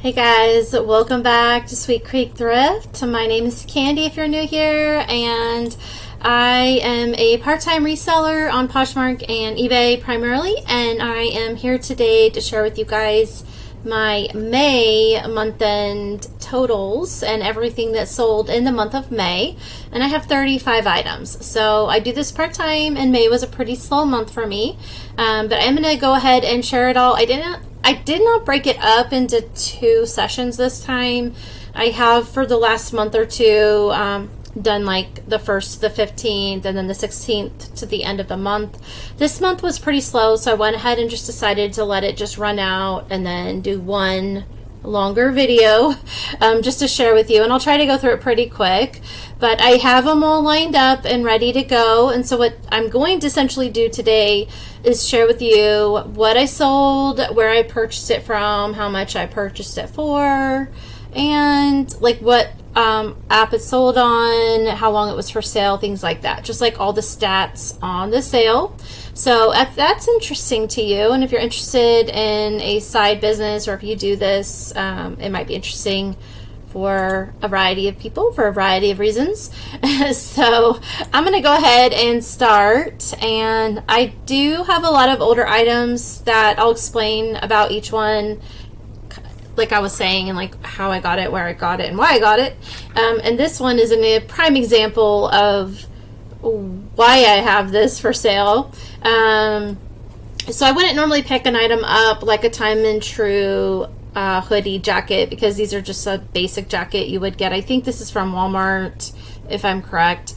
Hey guys, welcome back to Sweet Creek Thrift. My name is Candy if you're new here, and I am a part-time reseller on Poshmark and Ebay primarily, and I am here today to share with you guys my May month-end totals and everything that sold in the month of May. And I have 35 items. So I do this part-time, and May was a pretty slow month for me. But I'm going to go ahead and share it all. I did not break it up into two sessions this time. I have for the last month or two done like the 1st to the 15th and then the 16th to the end of the month. This month was pretty slow, so I went ahead and just decided to let it just run out and then do one longer video just to share with you, and I'll try to go through it pretty quick, but I have them all lined up and ready to go. And so what I'm going to essentially do today is share with you what I sold, where I purchased it from, how much I purchased it for, and like what app it sold on, how long it was for sale, things like that, just like all the stats on the sale. So if that's interesting to you, and if you're interested in a side business, or if you do this, it might be interesting for a variety of people for a variety of reasons. So I'm going to go ahead and start, and I do have a lot of older items that I'll explain about each one, like I was saying, and like how I got it, where I got it, and why I got it. And this one is a prime example of why I have this for sale. So I wouldn't normally pick an item up like a Time and True hoodie jacket, because these are just a basic jacket you would get. I think this is from Walmart, if I'm correct.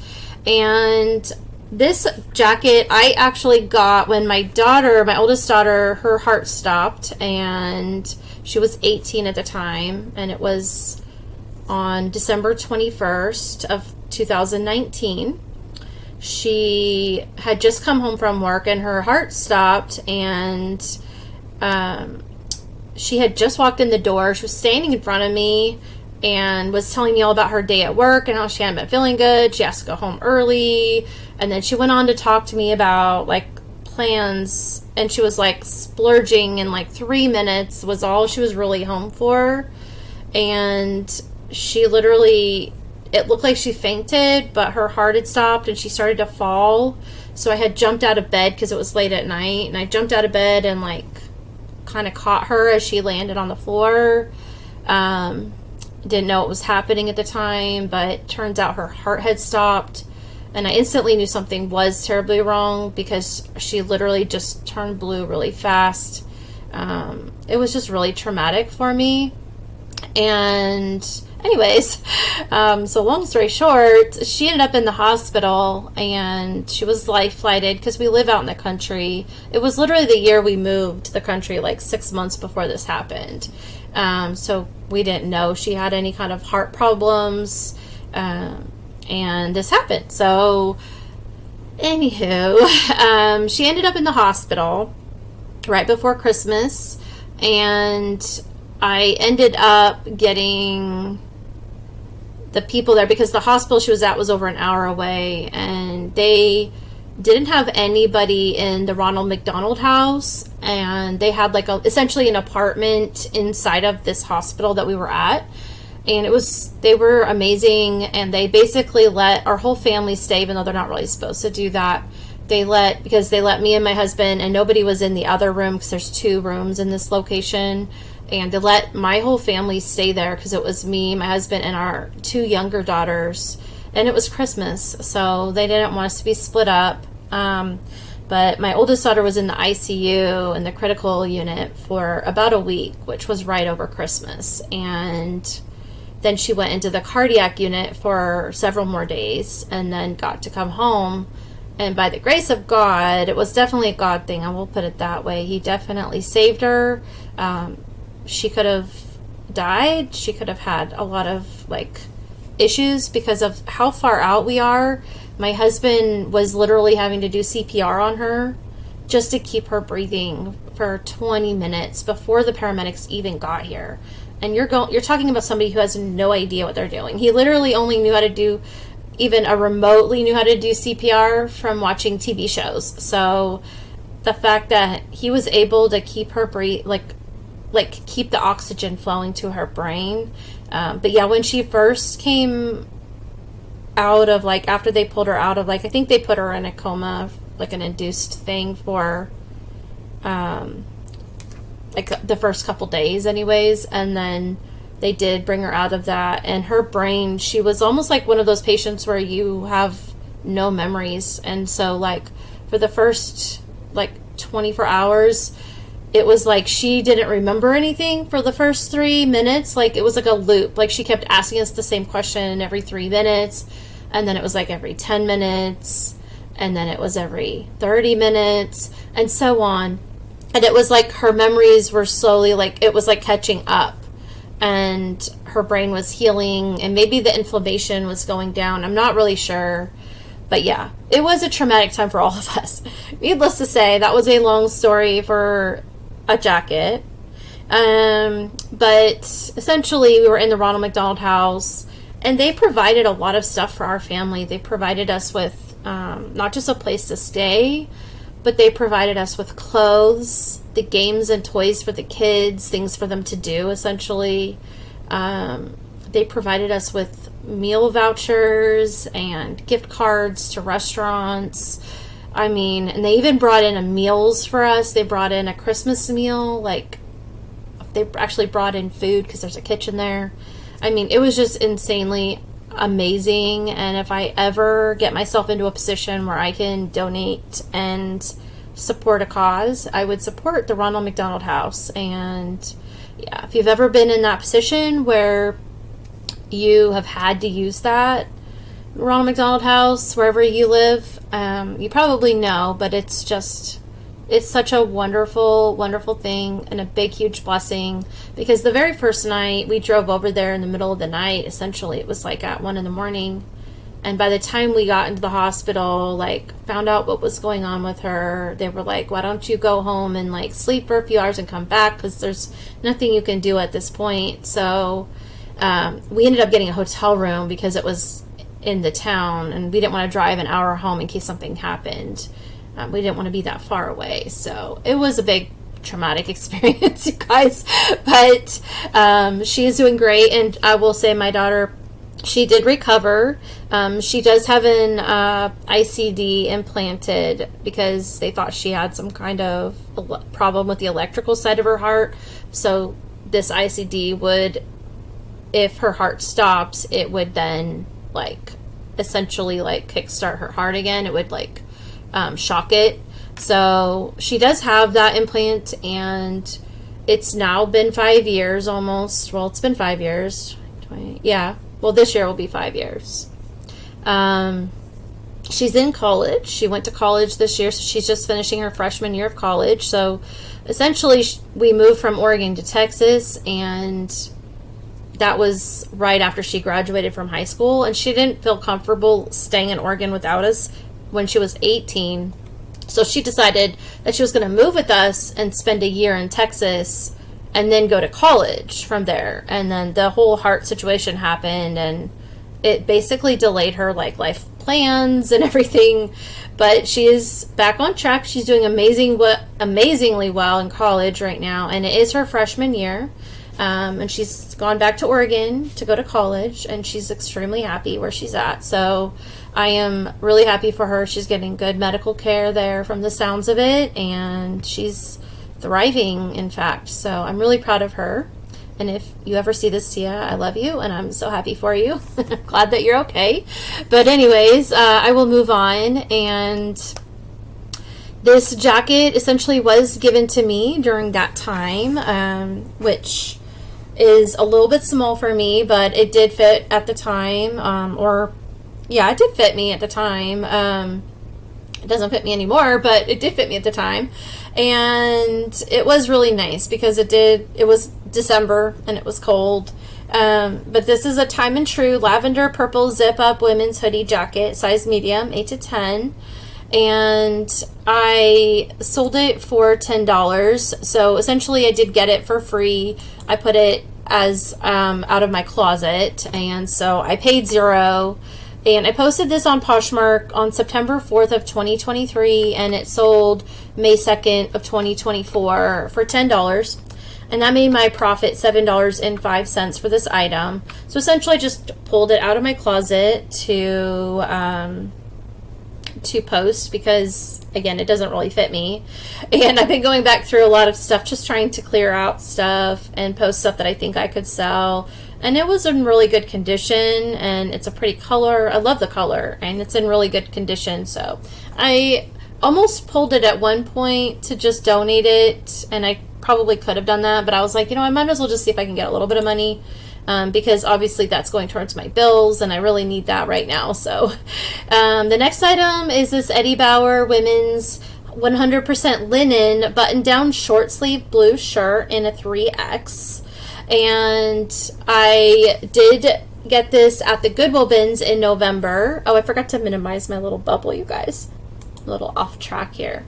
And this jacket I actually got when my oldest daughter, her heart stopped, and she was 18 at the time, and it was on December 21st of 2019. She had just come home from work and her heart stopped, and she had just walked in the door. She was standing in front of me and was telling me all about her day at work and how she hadn't been feeling good. She asked to go home early, and then she went on to talk to me about like plans, and she was like splurging, and like 3 minutes was all she was really home for. And she literally, it looked like she fainted, but her heart had stopped and she started to fall. So I had jumped out of bed because it was late at night, and I jumped out of bed and like kind of caught her as she landed on the floor. Didn't know what was happening at the time, but turns out her heart had stopped, and I instantly knew something was terribly wrong because she literally just turned blue really fast. It was just really traumatic for me. And anyways, so long story short, she ended up in the hospital, and she was life flighted because we live out in the country. It was literally the year we moved to the country, like 6 months before this happened. So we didn't know she had any kind of heart problems, and this happened. So anywho, she ended up in the hospital right before Christmas, and I ended up getting the people there because the hospital she was at was over an hour away, and they didn't have anybody in the Ronald McDonald House, and they had like essentially an apartment inside of this hospital that we were at. And they were amazing, and they basically let our whole family stay, even though they're not really supposed to do that. Because they let me and my husband, and nobody was in the other room because there's 2 rooms in this location. And they let my whole family stay there because it was me, my husband, and our 2 younger daughters. And it was Christmas, so they didn't want us to be split up. But my oldest daughter was in the ICU in the critical unit for about a week, which was right over Christmas. And then she went into the cardiac unit for several more days and then got to come home. And by the grace of God, it was definitely a God thing, I will put it that way. He definitely saved her. She could have died. She could have had a lot of like issues because of how far out we are. My husband was literally having to do CPR on her just to keep her breathing for 20 minutes before the paramedics even got here. And you're talking about somebody who has no idea what they're doing. He literally only knew how to do, even remotely knew how to do CPR from watching TV shows. So the fact that he was able to keep her like keep the oxygen flowing to her brain. But yeah, when she first came out of, like, after they pulled her out of, like, I think they put her in a coma, like an induced thing for like the first couple days anyways, and then they did bring her out of that, and her brain, she was almost like one of those patients where you have no memories. And so, like, for the first like 24 hours, it was like she didn't remember anything for the first 3 minutes. Like, it was like a loop. Like, she kept asking us the same question every 3 minutes, and then it was like every 10 minutes, and then it was every 30 minutes, and so on. And it was like her memories were slowly, like, it was like catching up, and her brain was healing, and maybe the inflammation was going down. I'm not really sure. But yeah, it was a traumatic time for all of us. Needless to say, that was a long story for a jacket. But essentially, we were in the Ronald McDonald House, and they provided a lot of stuff for our family. They provided us with not just a place to stay, but they provided us with clothes, the games and toys for the kids, things for them to do, essentially. They provided us with meal vouchers and gift cards to restaurants. I mean, and they even brought in a meals for us. They brought in a Christmas meal. Like, they actually brought in food because there's a kitchen there. I mean, it was just insanely amazing. And if I ever get myself into a position where I can donate and support a cause, I would support the Ronald McDonald House. And yeah, if you've ever been in that position where you have had to use that Ronald McDonald House wherever you live, you probably know, but it's such a wonderful, wonderful thing, and a big, huge blessing, because the very first night we drove over there in the middle of the night, essentially, it was like at 1 a.m, and by the time we got into the hospital, like, found out what was going on with her, they were like, why don't you go home and, like, sleep for a few hours and come back, because there's nothing you can do at this point. So we ended up getting a hotel room because it was in the town, and we didn't want to drive an hour home in case something happened. We didn't want to be that far away. So it was a big traumatic experience, you guys. But she is doing great, and I will say my daughter, she did recover. She does have an ICD implanted because they thought she had some kind of problem with the electrical side of her heart. So this ICD would, if her heart stops, it would then, like, essentially, like, kickstart her heart again. It would, like, shock it. So she does have that implant, and it's now been 5 years almost. Well, it's been 5 years. Yeah. Well, this year will be 5 years. She's in college. She went to college this year, so she's just finishing her freshman year of college. So essentially, we moved from Oregon to Texas, and that was right after she graduated from high school, and she didn't feel comfortable staying in Oregon without us when she was 18. So she decided that she was going to move with us and spend a year in Texas and then go to college from there. And then the whole heart situation happened, and it basically delayed her, like, life plans and everything. But she is back on track. She's doing amazingly well in college right now, and it is her freshman year. And she's gone back to Oregon to go to college, and she's extremely happy where she's at. So I am really happy for her. She's getting good medical care there from the sounds of it, and she's thriving, in fact. So I'm really proud of her. And if you ever see this, Tia, I love you, and I'm so happy for you. I'm glad that you're okay. But anyways, I will move on. And this jacket essentially was given to me during that time, which is a little bit small for me, but it did fit at the time. It did fit me at the time. It doesn't fit me anymore, but it did fit me at the time. And it was really nice because it was December and it was cold. But this is a Time and True lavender purple zip up women's hoodie jacket, size medium, 8 to 10. And I sold it for $10. So essentially I did get it for free. I put it as out of my closet, and so I paid $0. And I posted this on Poshmark on September 4th of 2023, and it sold May 2nd of 2024 for $10. and that made my profit $7.05 for this item. So essentially I just pulled it out of my closet to post because, again, it doesn't really fit me. And I've been going back through a lot of stuff, just trying to clear out stuff and post stuff that I think I could sell. And it was in really good condition, and it's a pretty color. I love the color, and it's in really good condition. So I almost pulled it at one point to just donate it, and I probably could have done that, but I was like, I might as well just see if I can get a little bit of money, because obviously that's going towards my bills, and I really need that right now. So the next item is this Eddie Bauer women's 100% linen button-down short sleeve blue shirt in a 3X. And I did get this at the Goodwill bins in November. Oh, I forgot to minimize my little bubble, you guys. A little off track here.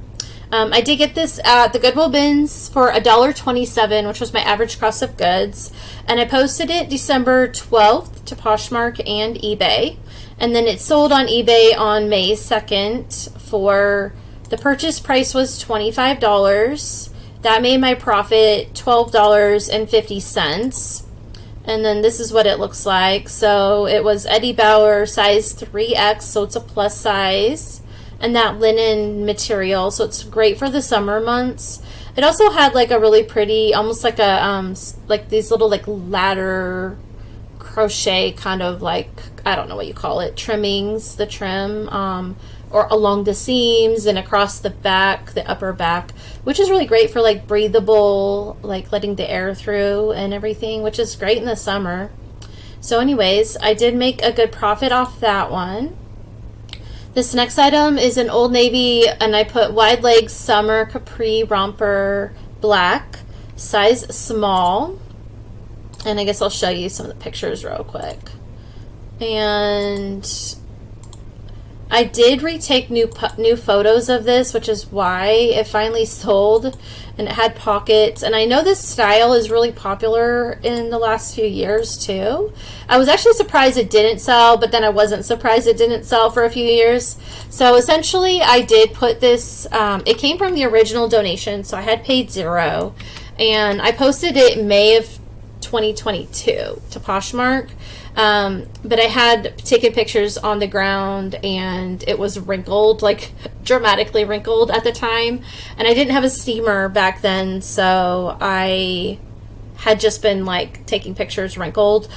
I did get this at the Goodwill bins for $1.27, which was my average cost of goods. And I posted it December 12th to Poshmark and eBay. And then it sold on eBay on May 2nd for, the purchase price was $25. That made my profit $12.50. And then this is what it looks like. So it was Eddie Bauer size 3X, so it's a plus size. And that linen material, so it's great for the summer months. It also had like a really pretty, almost like a like these little like ladder crochet kind of like, I don't know what you call it, trimmings, the trim, or along the seams and across the back, the upper back, which is really great for like breathable, like letting the air through and everything, which is great in the summer. So anyways, I did make a good profit off that one. This next item is an Old Navy, and I put wide leg summer capri romper black, size small. And I guess I'll show you some of the pictures real quick. And I did retake new photos of this, which is why it finally sold, and it had pockets. And I know this style is really popular in the last few years too. I was actually surprised it didn't sell, but then I wasn't surprised it didn't sell for a few years. So essentially I did put this, it came from the original donation, so I had paid $0, and I posted it in May of 2022 to Poshmark. But I had taken pictures on the ground, and it was wrinkled, like dramatically wrinkled at the time, and I didn't have a steamer back then, so I had just been like taking pictures wrinkled,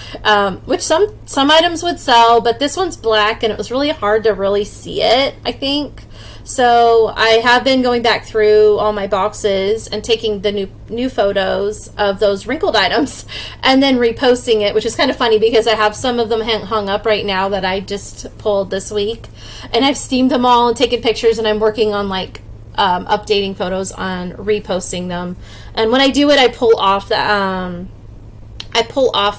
which some items would sell, but this one's black and it was really hard to really see it, I think. So I have been going back through all my boxes and taking the new photos of those wrinkled items and then reposting it, which is kind of funny because I have some of them hung up right now that I just pulled this week, and I've steamed them all and taken pictures, and I'm working on like updating photos on reposting them. And when I do it, I pull off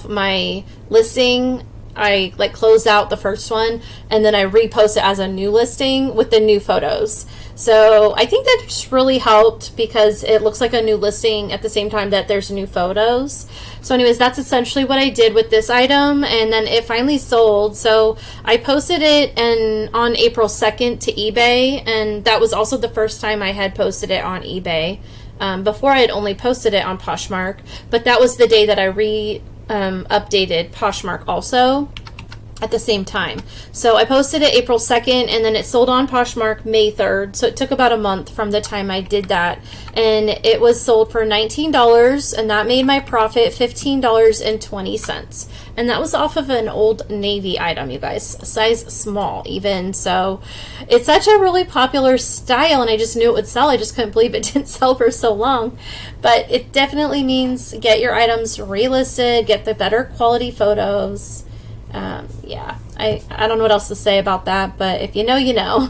my listing. I like close out the first one, and then I repost it as a new listing with the new photos. So I think that's really helped because it looks like a new listing at the same time that there's new photos. So anyways, that's essentially what I did with this item, and then it finally sold. So I posted it on April 2nd to eBay, and that was also the first time I had posted it on eBay. Before I had only posted it on Poshmark, but that was the day that I updated Poshmark also at the same time. So I posted it April 2nd, and then it sold on Poshmark May 3rd. So it took about a month from the time I did that, and it was sold for $19, and that made my profit $15.20. And that was off of an Old Navy item, you guys, size small even. So it's such a really popular style, and I just knew it would sell. I just couldn't believe it didn't sell for so long. But it definitely means get your items relisted, get the better quality photos. Yeah, I don't know what else to say about that, but if you know, you know.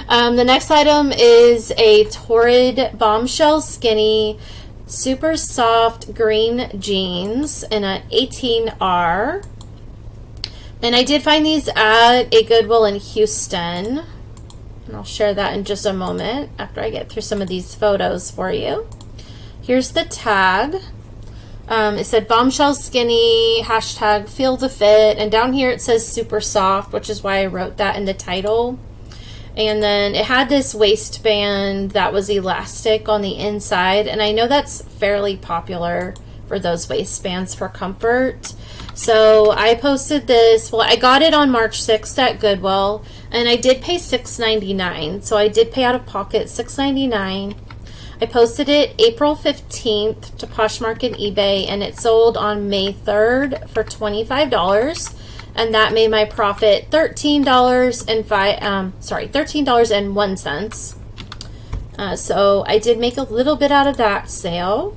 The next item is a Torrid Bombshell Skinny super soft green jeans in an 18R. And I did find these at a Goodwill in Houston, and I'll share that in just a moment after I get through some of these photos for you. Here's the tag. It said bombshell skinny, hashtag feel the fit, and down here it says super soft, which is why I wrote that in the title. And then it had this waistband that was elastic on the inside. And I know that's fairly popular for those waistbands for comfort. So I posted this. Well, I got it on March 6th at Goodwill. And I did pay $6.99. So I did pay out of pocket $6.99. I posted it April 15th to Poshmark and Ebay. And it sold on May 3rd for $25. And that made my profit $13.01. So I did make a little bit out of that sale.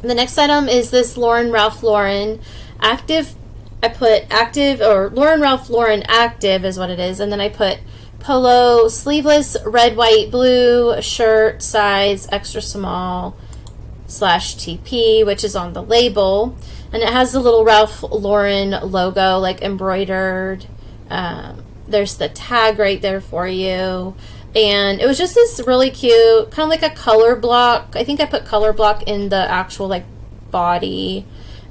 The next item is this Ralph Lauren active. I put active, or Ralph Lauren active is what it is, and then I put polo sleeveless red, white, blue shirt size extra small /TP, which is on the label. And it has the little Ralph Lauren logo, like embroidered. There's the tag right there for you. And it was just this really cute, kind of like a color block. I think I put color block in the actual like body.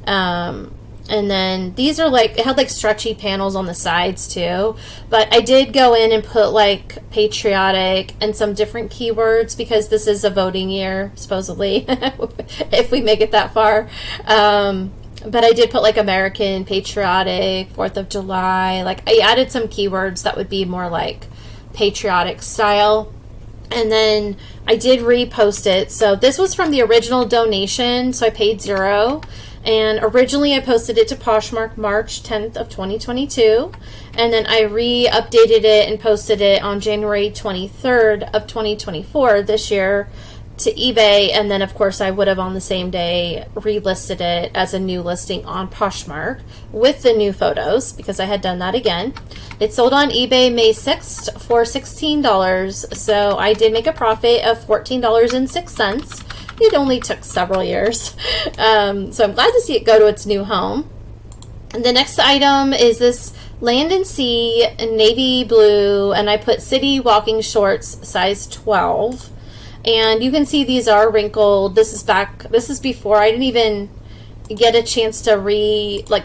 And then these are like, it had like stretchy panels on the sides too. But I did go in and put like patriotic and some different keywords because this is a voting year, supposedly, if we make it that far. But I did put like American, patriotic, 4th of July. Like I added some keywords that would be more like patriotic style. And then I did repost it. So this was from the original donation. So I paid $0. And originally I posted it to Poshmark March 10th of 2022. And then I re-updated it and posted it on January 23rd of 2024 this year to eBay. And then of course I would have on the same day relisted it as a new listing on Poshmark with the new photos because I had done that again. It sold on eBay May 6th for $16. So I did make a profit of $14.06. It only took several years. So I'm glad to see it go to its new home. And the next item is this Land and Sea navy blue, and I put city walking shorts size 12. And you can see these are wrinkled. This is before I didn't even get a chance to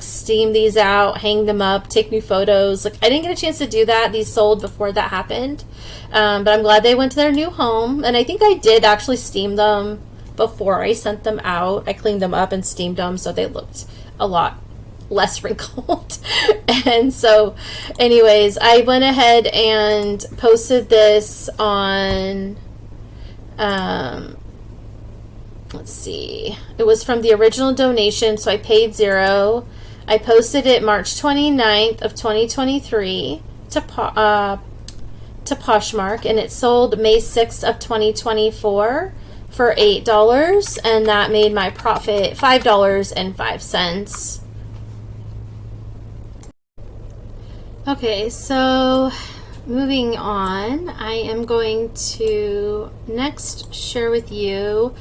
steam these out, hang them up, take new photos. Like I didn't get a chance to do that. These sold before that happened. But I'm glad they went to their new home. And I think I did actually steam them before I sent them out. I cleaned them up and steamed them so they looked a lot less wrinkled. And so anyways, I went ahead and posted this on let's see, it was from the original donation, so I paid $0. I posted it March 29th of 2023 to Poshmark, and it sold May 6th of 2024 for $8, and that made my profit $5.05. Okay, so moving on, I am going to next share with you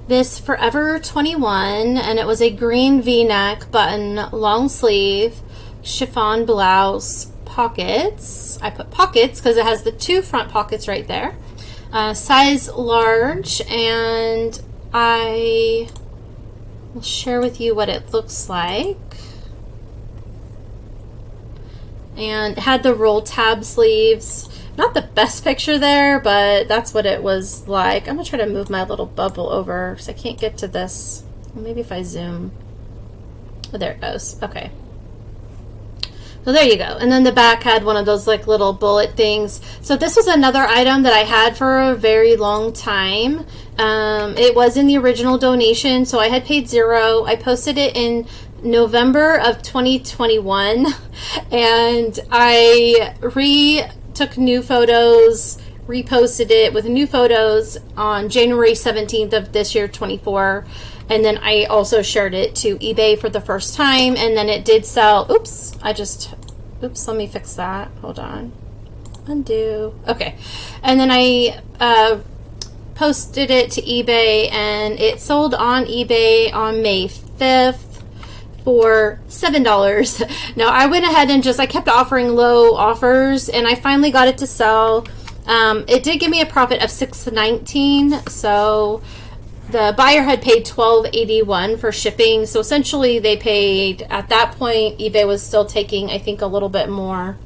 this Forever 21, and it was a green V-neck button long sleeve chiffon blouse, pockets. I put pockets because it has the two front pockets right there. Size large, and I will share with you what it looks like. And it had the roll tab sleeves. Not the best picture there, but that's what it was like. I'm gonna try to move my little bubble over because I can't get to this. Maybe if I zoom. Oh, there it goes. Okay. So there you go. And then the back had one of those like little bullet things. So this was another item that I had for a very long time. It was in the original donation, so I had paid $0. I posted it in November of 2021, and I took new photos, reposted it with new photos on January 17th of this year, 24. And then I also shared it to eBay for the first time, and then it did sell. Oops, let me fix that. Hold on. Undo. Okay. And then I posted it to eBay, and it sold on eBay on May 5th for $7. Now I went ahead and I kept offering low offers, and I finally got it to sell. It did give me a profit of $6.19. So the buyer had paid $12.81 for shipping. So essentially they paid, at that point, eBay was still taking, I think, a little bit more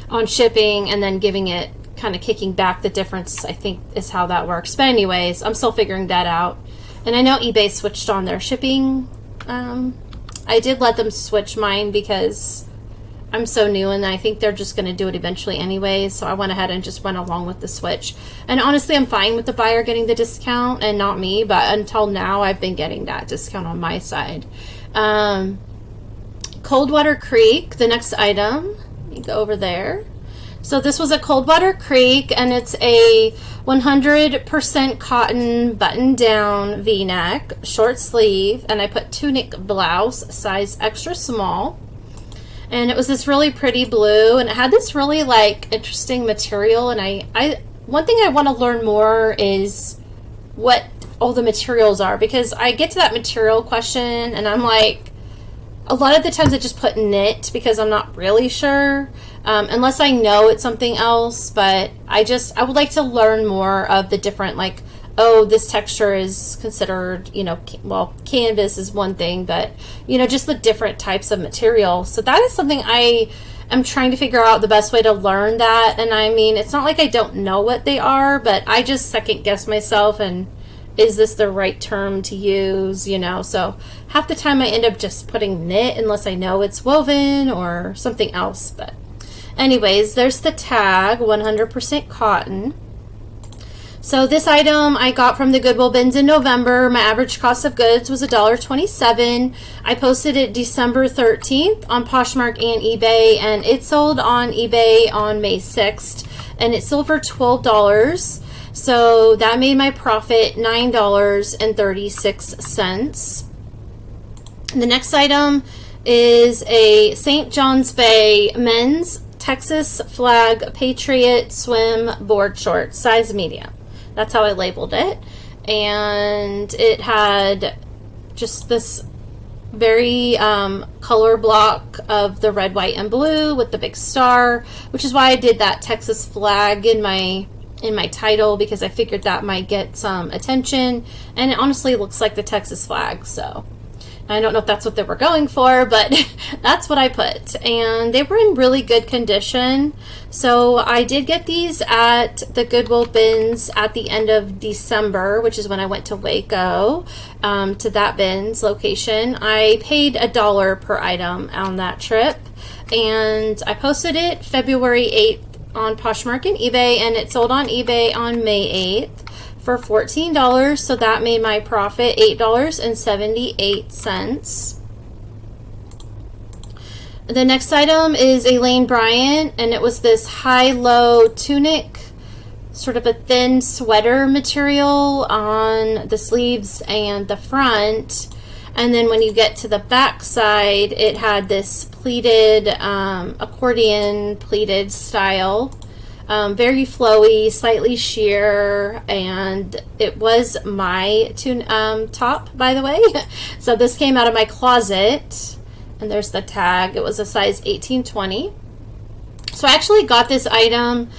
on shipping and then giving it kind of kicking back the difference, I think, is how that works. But anyways, I'm still figuring that out. And I know eBay switched on their shipping. I did let them switch mine because I'm so new, and I think they're just going to do it eventually anyway. So I went ahead and just went along with the switch. And honestly, I'm fine with the buyer getting the discount and not me. But until now, I've been getting that discount on my side. Coldwater Creek, the next item. Let me go over there. So this was a Coldwater Creek, and it's a 100% cotton button-down V-neck, short sleeve, and I put tunic blouse, size extra small. And it was this really pretty blue, and it had this really like interesting material. And I one thing I want to learn more is what all the materials are, because I get to that material question, and I'm like, a lot of the times I just put knit because I'm not really sure, unless I know it's something else. But I would like to learn more of the different, like, oh, this texture is considered, you know, well, canvas is one thing, but, you know, just the different types of material. So that is something I am trying to figure out the best way to learn that. And I mean, it's not like I don't know what they are, but I just second guess myself, and is this the right term to use, you know? So half the time I end up just putting knit unless I know it's woven or something else. But anyways, there's the tag, 100% cotton. So this item I got from the Goodwill bins in November. My average cost of goods was $1.27. I posted it December 13th on Poshmark and eBay, and it sold on eBay on May 6th, and it sold for $12. So that made my profit $9.36. The next item is a St. John's Bay men's Texas flag Patriot swim board shorts, size medium. That's how I labeled it. And it had just this very color block of the red, white, and blue with the big star, which is why I did that Texas flag in my title, because I figured that might get some attention, and it honestly looks like the Texas flag. So I don't know if that's what they were going for, but that's what I put. And they were in really good condition. So I did get these at the Goodwill bins at the end of December, which is when I went to Waco, to that bins location. I paid $1 per item on that trip, and I posted it February 8th on Poshmark and eBay, and it sold on eBay on May 8th for $14. So that made my profit $8.78. The next item is a Lane Bryant, and it was this high-low tunic, sort of a thin sweater material on the sleeves and the front. And then when you get to the back side, it had this pleated, accordion pleated style. Very flowy, slightly sheer, and it was my top, by the way. So this came out of my closet, and there's the tag. It was a size 18-20. So I actually got this item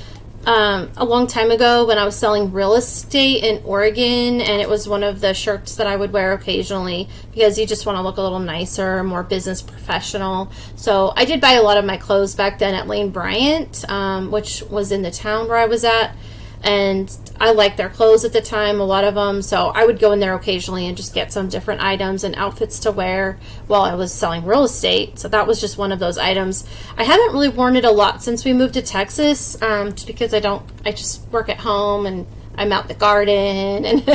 a long time ago when I was selling real estate in Oregon, and it was one of the shirts that I would wear occasionally because you just want to look a little nicer, more business professional. So I did buy a lot of my clothes back then at Lane Bryant, which was in the town where I was at, and I liked their clothes at the time, a lot of them. So I would go in there occasionally and just get some different items and outfits to wear while I was selling real estate. So that was just one of those items. I haven't really worn it a lot since we moved to Texas, just because I just work at home and I'm out in the garden, and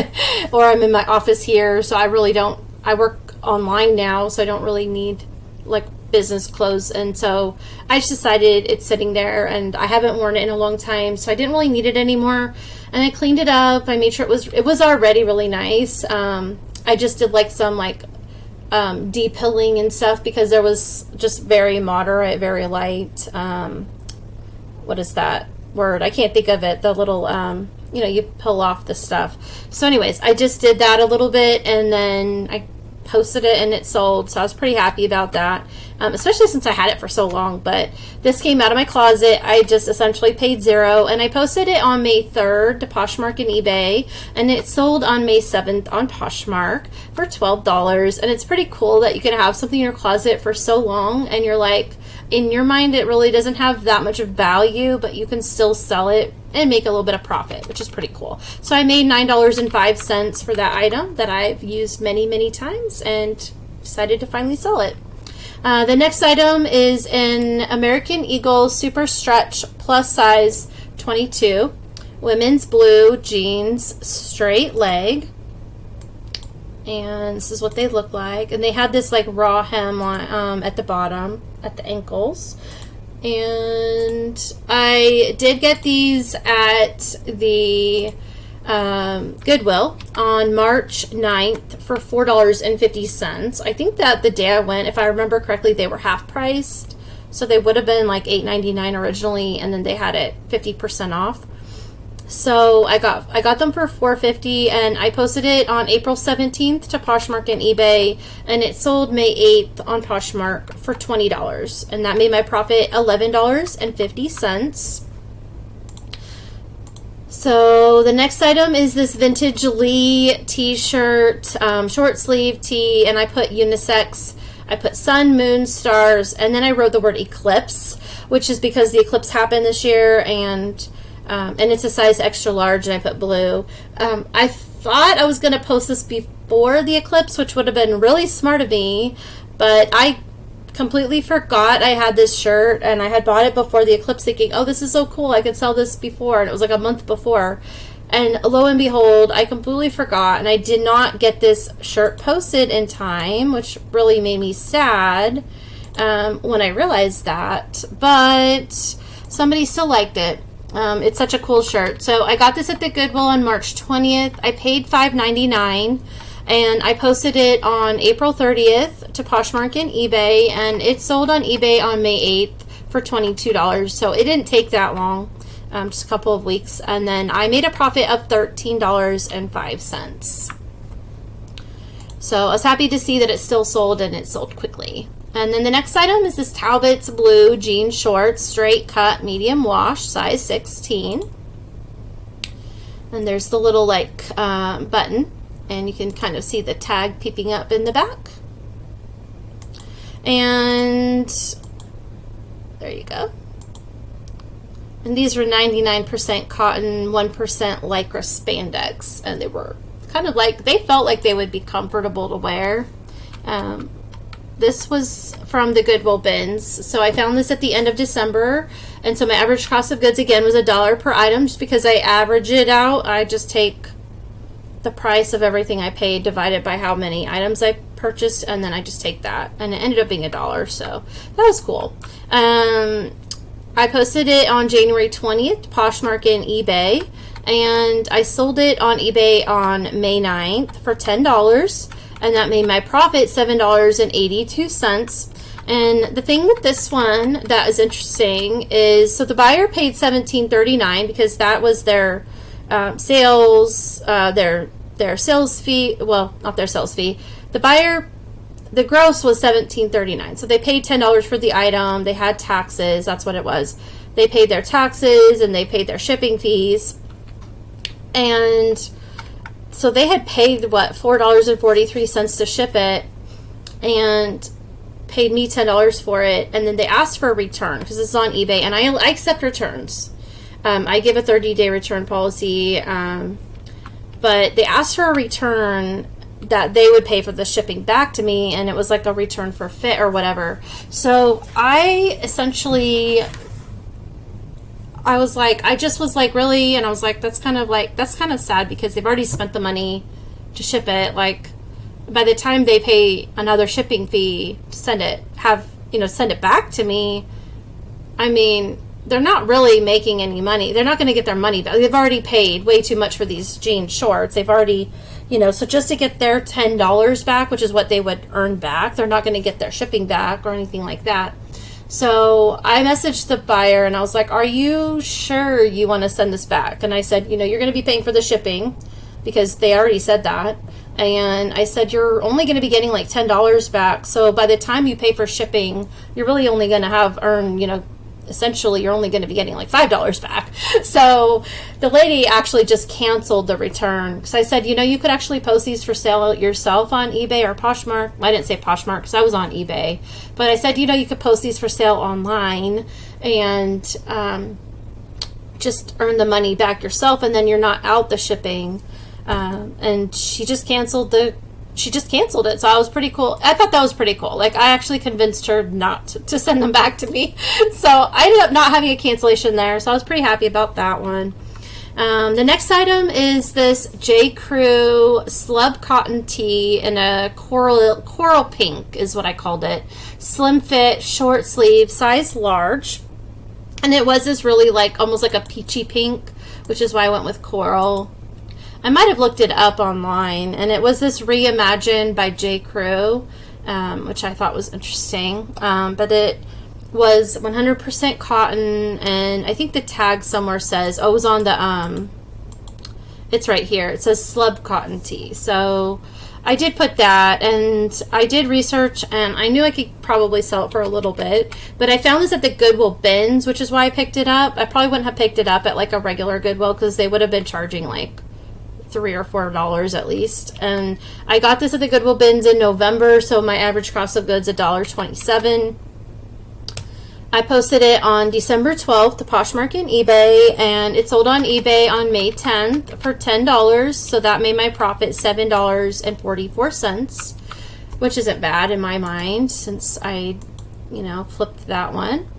or I'm in my office here. So I really don't, I work online now, so I don't really need like business clothes. And so I just decided it's sitting there, and I haven't worn it in a long time, so I didn't really need it anymore. And I cleaned it up. I made sure it was already really nice. I just did like some de-pilling and stuff, because there was just very moderate, very light, what is that word? I can't think of it. The little you peel off the stuff. So anyways, I just did that a little bit, and then I posted it and it sold. So I was pretty happy about that, especially since I had it for so long. But this came out of my closet. I just essentially paid $0, and I posted it on May 3rd to Poshmark and eBay, and it sold on May 7th on Poshmark for $12. And it's pretty cool that you can have something in your closet for so long, and you're like, in your mind it really doesn't have that much of value, but you can still sell it and make a little bit of profit, which is pretty cool. So I made $9.05 for that item that I've used many times and decided to finally sell it. The next item is an American Eagle Super Stretch plus size 22 women's blue jeans straight leg. And this is what they look like. And they had this like raw hem at the bottom, at the ankles. And I did get these at the Goodwill on March 9th for $4.50. I think that the day I went, if I remember correctly, they were half priced. So they would have been like $8.99 originally, and then they had it 50% off. So I got them for $4.50, and I posted it on April 17th to Poshmark and eBay, and it sold May 8th on Poshmark for $20, and that made my profit $11.50. So the next item is this vintage Lee t-shirt, short sleeve tee, and I put unisex. I put sun, moon, stars, and then I wrote the word eclipse, which is because the eclipse happened this year, and it's a size extra large, and I put blue. I thought I was going to post this before the eclipse, which would have been really smart of me, but I completely forgot I had this shirt, and I had bought it before the eclipse thinking, oh, this is so cool, I could sell this before, and it was like a month before. And lo and behold, I completely forgot, and I did not get this shirt posted in time, which really made me sad when I realized that, but somebody still liked it. It's such a cool shirt. So I got this at the Goodwill on March 20th. I paid $5.99, and I posted it on April 30th to Poshmark and eBay, and it sold on eBay on May 8th for $22. So it didn't take that long, just a couple of weeks, and then I made a profit of $13.05. So I was happy to see that it still sold, and it sold quickly. And then the next item is this Talbot's blue jean shorts, straight cut, medium wash, size 16. And there's the little like button, and you can kind of see the tag peeping up in the back. And there you go. And these were 99% cotton, 1% lycra spandex, and they were kind of like, they felt like they would be comfortable to wear. This was from the Goodwill bins. So I found this at the end of December. And so my average cost of goods, again, was $1 per item. Just because I average it out, I just take the price of everything I paid divided by how many items I purchased, and then I just take that. And it ended up being $1. So that was cool. I posted it on January 20th, Poshmark and eBay. And I sold it on eBay on May 9th for $10. And that made my profit $7.82. And the thing with this one that is interesting is, so the buyer paid $17.39 because that was their sales, their sales fee. Well, not their sales fee. The buyer, the gross was $17.39. So they paid $10 for the item. They had taxes. That's what it was. They paid their taxes and they paid their shipping fees. And so they had paid, what, $4.43 to ship it, and paid me $10 for it. And then they asked for a return because it's on eBay, and I accept returns. I give a 30-day return policy, but they asked for a return that they would pay for the shipping back to me, and it was like a return for fit or whatever. So I essentially, I was like, I just was like, really? And I was like, that's kind of sad because they've already spent the money to ship it. Like, by the time they pay another shipping fee to send it back to me, I mean, they're not really making any money. They're not going to get their money back. They've already paid way too much for these jean shorts. They've already, so just to get their $10 back, which is what they would earn back, they're not going to get their shipping back or anything like that. So I messaged the buyer and I was like, are you sure you want to send this back? And I said, you're going to be paying for the shipping because they already said that. And I said, you're only going to be getting like $10 back. So by the time you pay for shipping, you're really only going to have earned, essentially you're only going to be getting like $5 back. So the lady actually just canceled the return, because I said, you could actually post these for sale yourself on eBay or Poshmark. I didn't say Poshmark because I was on eBay, but I said, you could post these for sale online and just earn the money back yourself, and then you're not out the shipping. And she just canceled it. So I was pretty cool. I thought that was pretty cool. Like, I actually convinced her not to send them back to me. So I ended up not having a cancellation there. So I was pretty happy about that one. The next item is this J. Crew slub cotton tee in a coral pink is what I called it. Slim fit, short sleeve, size large. And it was this really like almost like a peachy pink, which is why I went with coral. I might have looked it up online, and it was this reimagined by J. Crew, which I thought was interesting. But it was 100% cotton, and I think the tag somewhere says, it was on the, it's right here. It says slub cotton tee. So I did put that, and I did research, and I knew I could probably sell it for a little bit, but I found this at the Goodwill bins, which is why I picked it up. I probably wouldn't have picked it up at like a regular Goodwill, because they would have been charging like $3 or $4 at least. And I got this at the Goodwill bins in November, so my average cost of goods $1.27. I posted it on December 12th to Poshmark and Ebay, and it sold on eBay on May 10th for $10, so that made my profit $7.44, which isn't bad in my mind since I flipped that one.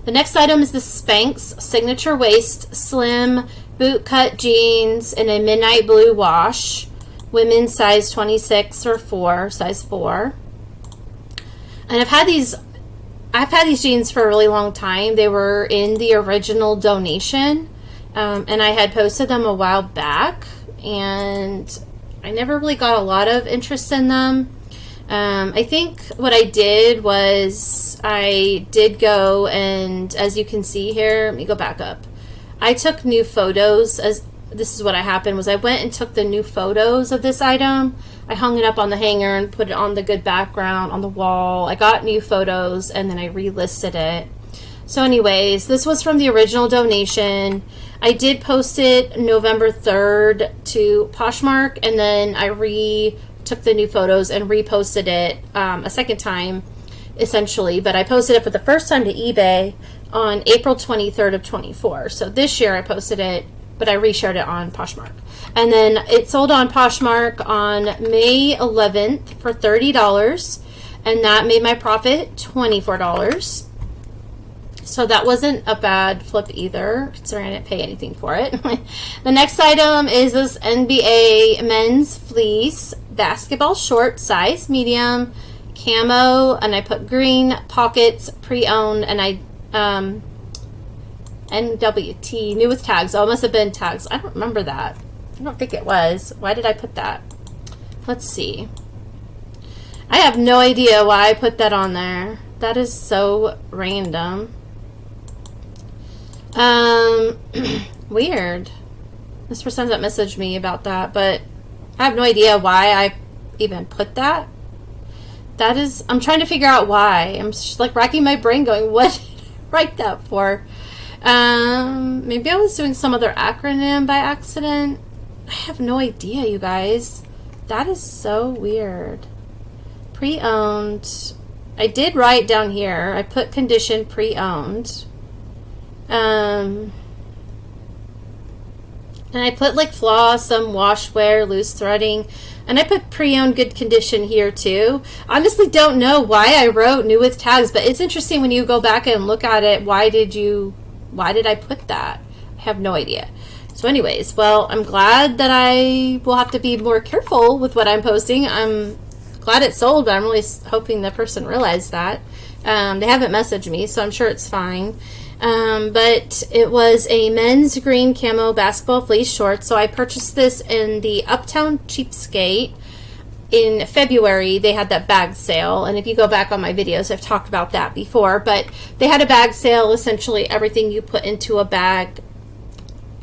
The next item is the Spanx signature waist slim boot cut jeans in a midnight blue wash, women's size 26 or 4, size 4. And I've had these jeans for a really long time. They were in the original donation, and I had posted them a while back, and I never really got a lot of interest in them. I think what I did was I did go, and as you can see here, let me go back up. I took new photos. This is what happened was I went and took the new photos of this item. I hung it up on the hanger and put it on the good background on the wall. I got new photos, and then I relisted it. So anyways, this was from the original donation. I did post it November 3rd to Poshmark, and then I took the new photos and reposted it a second time, essentially. But I posted it for the first time to eBay on April 23rd of 24. So this year I posted it, but I reshared it on Poshmark. And then it sold on Poshmark on May 11th for $30, and that made my profit $24. So that wasn't a bad flip either, considering I didn't pay anything for it. The next item is this NBA men's fleece basketball short, size medium, camo, and I put green pockets, pre-owned, and I NWT, new with tags. Oh, it must have been tags. I don't remember that. I don't think it was. Why did I put that? Let's see. I have no idea why I put that on there. That is so random. Weird. This person that messaged me about that, but I have no idea why I even put that. That is, I'm trying to figure out why. I'm just like racking my brain going, what did I write that for? Maybe I was doing some other acronym by accident. I have no idea, you guys. That is so weird. Pre-owned. I did write down here. I put condition pre-owned. And I put like floss, some washwear, loose threading, and I put pre-owned good condition here too. Honestly don't know why I wrote new with tags, but it's interesting when you go back and look at it. Why did I put that? I have no idea. So anyways, well, I'm glad that I will have to be more careful with what I'm posting. I'm glad it sold, but I'm really hoping the person realized that. They haven't messaged me, so I'm sure it's fine. But it was a men's green camo basketball fleece short. So I purchased this in the Uptown Cheapskate in February. They had that bag sale, and if you go back on my videos, I've talked about that before. But they had a bag sale. Essentially everything you put into a bag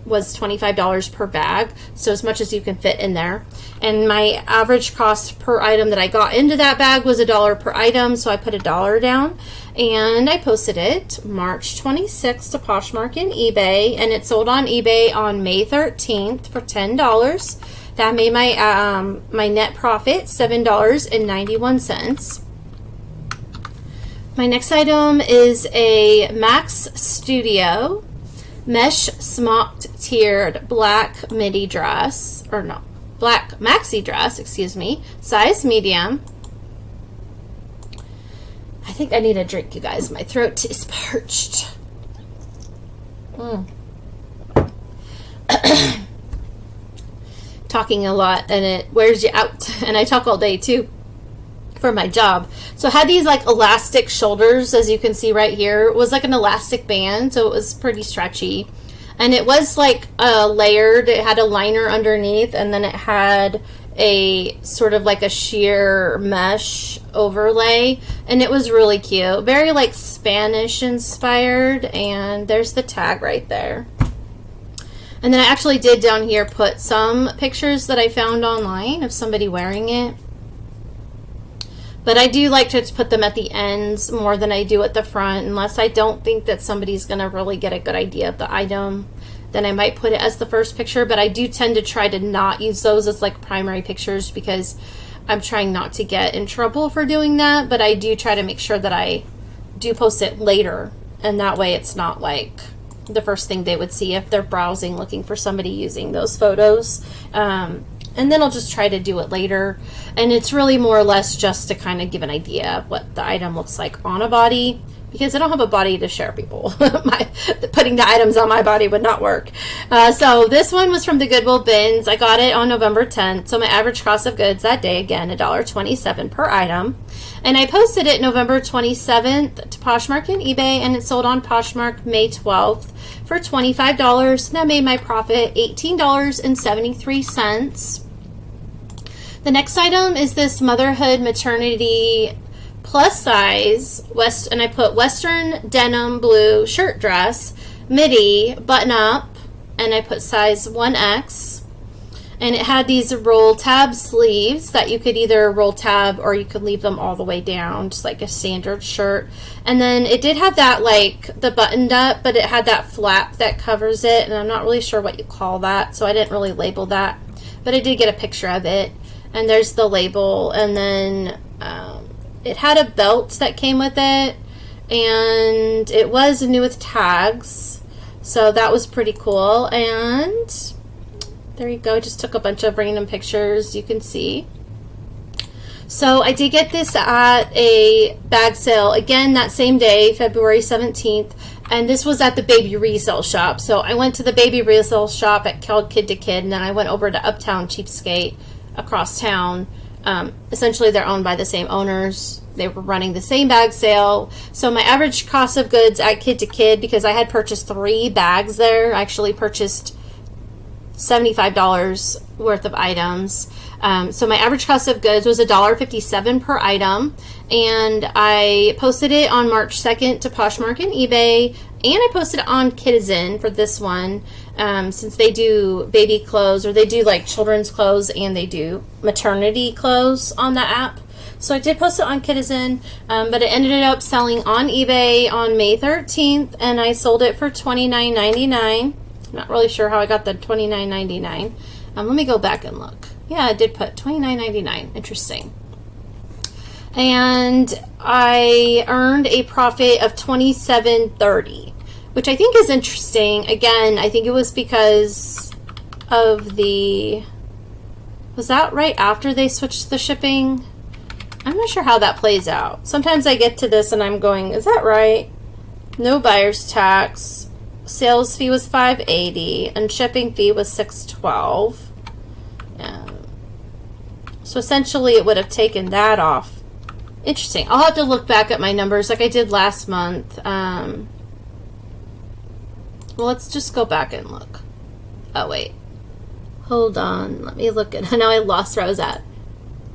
was $25 per bag, so as much as you can fit in there. And my average cost per item that I got into that bag was $1 per item, so I put $1 down, and I posted it March 26th to Poshmark and Ebay, and it sold on eBay on May 13th for $10. That made my my net profit $7.91. My next item is a Max Studio mesh smocked tiered black midi dress, or no, black maxi dress, excuse me, size medium. I think I need a drink, you guys. My throat is parched. Talking a lot and it wears you out, and I talk all day too for my job. So it had these like elastic shoulders, as you can see right here. It was like an elastic band, so it was pretty stretchy, and it was like layered. It had a liner underneath, and then it had a sort of like a sheer mesh overlay, and it was really cute, very like Spanish inspired. And there's the tag right there. And then I actually did down here put some pictures that I found online of somebody wearing it. But I do like to put them at the ends more than I do at the front, unless I don't think that somebody's going to really get a good idea of the item. Then I might put it as the first picture, but I do tend to try to not use those as like primary pictures because I'm trying not to get in trouble for doing that. But I do try to make sure that I do post it later, and that way it's not like the first thing they would see if they're browsing looking for somebody using those photos. And then I'll just try to do it later. And it's really more or less just to kind of give an idea of what the item looks like on a body, because I don't have a body to share people. Putting the items on my body would not work. So this one was from the Goodwill bins. I got it on November 10th. So my average cost of goods that day, again, $1.27 per item. And I posted it November 27th to Poshmark and Ebay, and it sold on Poshmark May 12th for $25. That made my profit $18.73. The next item is this motherhood maternity plus size and I put Western denim blue shirt dress, midi, button up, and I put size 1X. And it had these roll tab sleeves that you could either roll tab or you could leave them all the way down, just like a standard shirt. And then it did have that, like, the buttoned up, but it had that flap that covers it, and I'm not really sure what you call that, so I didn't really label that. But I did get a picture of it, and there's the label, and then it had a belt that came with it, and it was new with tags, so that was pretty cool. And there you go, just took a bunch of random pictures, you can see. So I did get this at a bag sale, again that same day, February 17th, and this was at the baby resale shop. So I went to the baby resale shop at Kid to Kid, and then I went over to Uptown Cheapskate across town. Essentially they're owned by the same owners. They were running the same bag sale. So my average cost of goods at Kid to Kid, because I had purchased 3 bags there, I actually purchased $75 worth of items. So my average cost of goods was $1.57 per item, and I posted it on March 2nd to Poshmark and Ebay, and I posted it on Kidizen for this one, since they do baby clothes, or they do like children's clothes, and they do maternity clothes on the app. So I did post it on Kidizen, but it ended up selling on eBay on May 13th, and I sold it for $29.99. Not really sure how I got the $29.99. Let me go back and look. Yeah, I did put $29.99. Interesting. And I earned a profit of $27.30, which I think is interesting. Again, I think it was because of the... Was that right after they switched the shipping? I'm not sure how that plays out. Sometimes I get to this and I'm going, is that right? No buyer's tax. Sales fee was $5.80 and shipping fee was $6.12. So essentially it would have taken that off. Interesting. I'll have to look back at my numbers like I did last month. Well, let's just go back and look. Oh, wait. Hold on. Let me look at... Now I lost where I was at.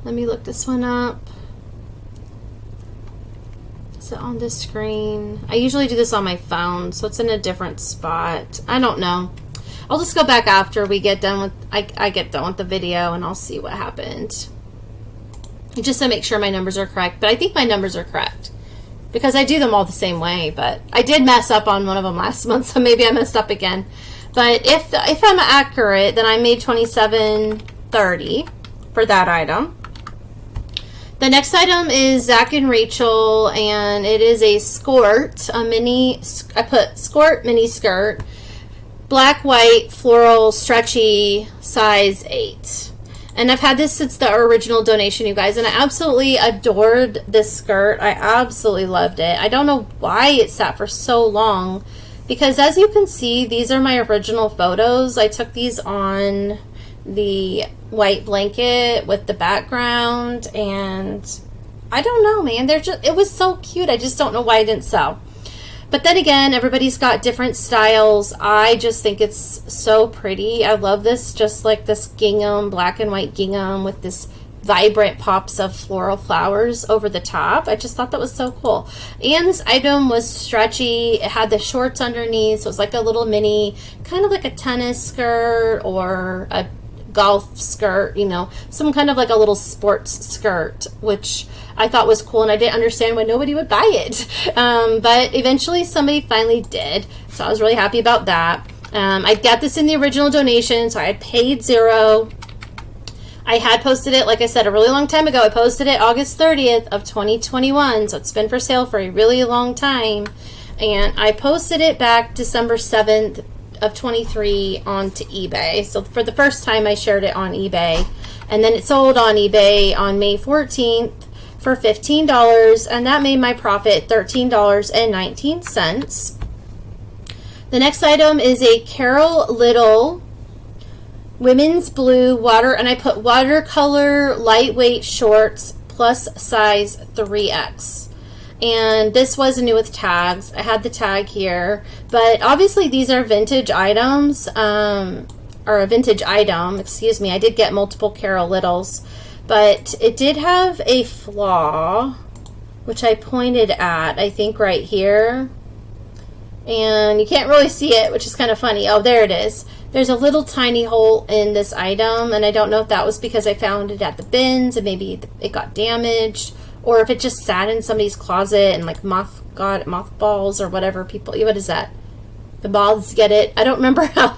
Let me look this one up. Is it on the screen? I usually do this on my phone, so it's in a different spot. I don't know. I'll just go back after we get done with, I get done with the video, and I'll see what happened. Just to make sure my numbers are correct. But I think my numbers are correct, because I do them all the same way. But I did mess up on one of them last month, so maybe I messed up again. But if I'm accurate, then I made $27.30 for that item. The next item is Zach and Rachel, and it is a skirt, a mini, I put skirt, mini skirt, black, white, floral, stretchy, size 8. And I've had this since the original donation, you guys, and I absolutely adored this skirt. I absolutely loved it. I don't know why it sat for so long, because as you can see, these are my original photos. I took these on the white blanket with the background, and I don't know, man, it was so cute. I just don't know why it didn't sell. But then again, everybody's got different styles. I just think it's so pretty. I love this, just like this gingham, black and white gingham with this vibrant pops of floral flowers over the top. I just thought that was so cool. And this item was stretchy. It had the shorts underneath, so it was like a little mini, kind of like a tennis skirt or a golf skirt, you know, some kind of like a little sports skirt, which I thought was cool, and I didn't understand why nobody would buy it. But eventually somebody finally did, so I was really happy about that. I got this in the original donation, so I had paid $0. I had posted it, like I said, a really long time ago. I posted it August 30th of 2021, so it's been for sale for a really long time. And I posted it back December 7th of 23 onto eBay. So for the first time, I shared it on eBay, and then it sold on eBay on May 14th for $15, and that made my profit $13.19. The next item is a Carol Little women's blue water, and I put watercolor lightweight shorts plus size 3X. And this was new with tags. I had the tag here, but obviously these are vintage items, or a vintage item, excuse me. I did get multiple Carol Littles, but it did have a flaw, which I pointed at, I think right here. And you can't really see it, which is kind of funny. Oh, there it is. There's a little tiny hole in this item, and I don't know if that was because I found it at the bins and maybe it got damaged, or if it just sat in somebody's closet and like mothballs or whatever people, what is that? The moths get it. I don't remember how,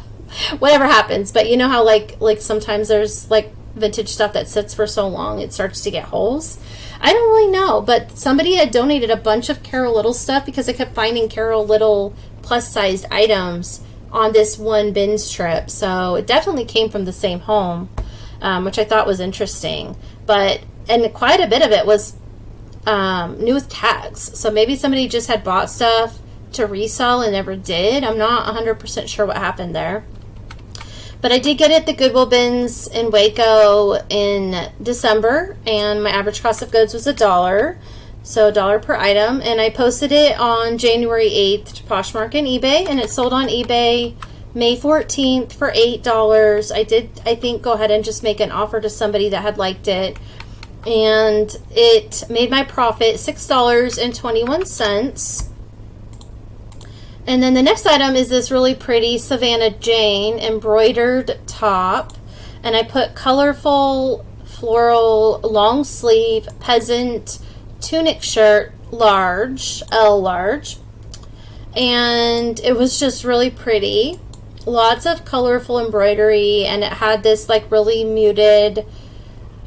whatever happens, but you know how like sometimes there's like vintage stuff that sits for so long it starts to get holes. I don't really know, but somebody had donated a bunch of Carol Little stuff because I kept finding Carol Little plus sized items on this one bins trip. So it definitely came from the same home, which I thought was interesting. And quite a bit of it was new with tags. So maybe somebody just had bought stuff to resell and never did. I'm not 100% sure what happened there. But I did get it at the Goodwill bins in Waco in December, and my average cost of goods was $1. So $1 per item. And I posted it on January 8th to Poshmark and Ebay, and it sold on eBay May 14th for $8. I did, I think, go ahead and just make an offer to somebody that had liked it, and it made my profit $6.21. And then the next item is this really pretty Savannah Jane embroidered top, and I put colorful floral long sleeve peasant tunic shirt, large, L large, and it was just really pretty. Lots of colorful embroidery, and it had this like really muted,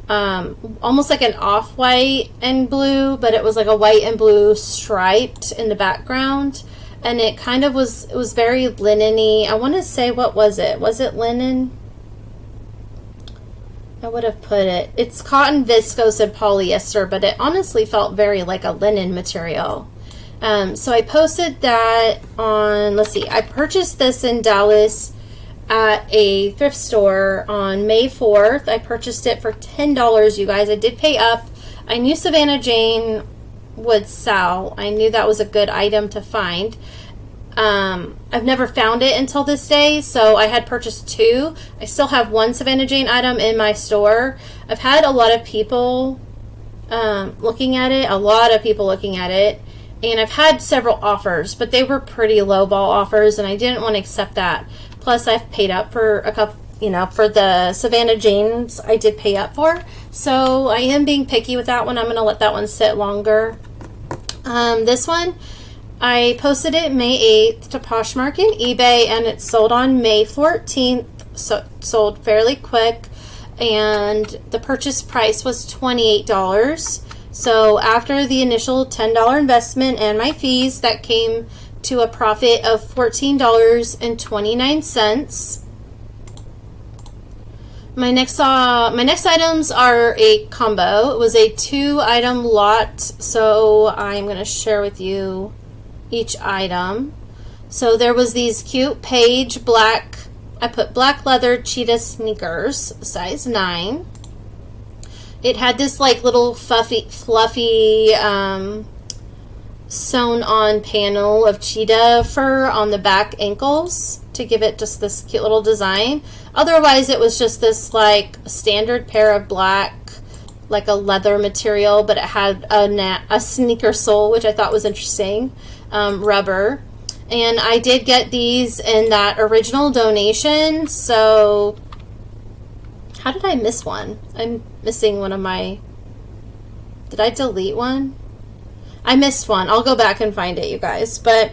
almost like an off-white and blue, but it was like a white and blue striped in the background, and it kind of was, it was very linen-y. I want to say, what was it? Was it linen? I would have put it. It's cotton, viscose, and polyester, but it honestly felt very like a linen material. So I posted that on, let's see, I purchased this in Dallas at a thrift store on May 4th. I purchased it for $10, you guys. I did pay up. I knew Savannah Jane would sell. I knew that was a good item to find. I've never found it until this day, so I had purchased 2. I still have 1 Savannah Jane item in my store. I've had a lot of people looking at it, And I've had several offers, but they were pretty low ball offers, and I didn't want to accept that. Plus, I've paid up for a couple, you know, for the Savannah Janes I did pay up for. So I am being picky with that one. I'm going to let that one sit longer. This one, I posted it May 8th to Poshmark and eBay, and it sold on May 14th. So it sold fairly quick, and the purchase price was $28. So after the initial $10 investment and my fees, that came to a profit of $14.29. My next items are a combo. It was a 2-item lot, so I'm going to share with you each item. So there was these cute Paige black, I put black leather cheetah sneakers, size 9. It had this like little fluffy sewn on panel of cheetah fur on the back ankles to give it just this cute little design. Otherwise, it was just this like standard pair of black, like a leather material, but it had a sneaker sole, which I thought was interesting, rubber. And I did get these in that original donation, so how did I miss one? I'm missing one of my, did I delete one? I missed one. I'll go back and find it, you guys. But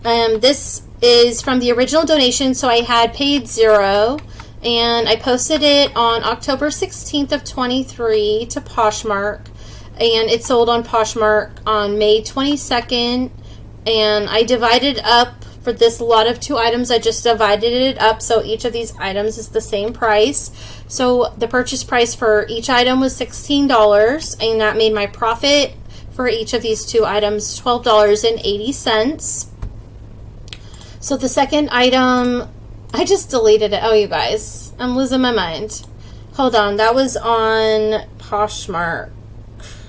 this is from the original donation, so I had paid $0, and I posted it on October 16th of 23 to Poshmark, and it sold on Poshmark on May 22nd, and I divided up for this lot of 2 items. I just divided it up so each of these items is the same price. So the purchase price for each item was $16, and that made my profit for each of these 2 items $12.80. So the second item, I just deleted it. Oh, you guys, I'm losing my mind. Hold on, that was on Poshmark,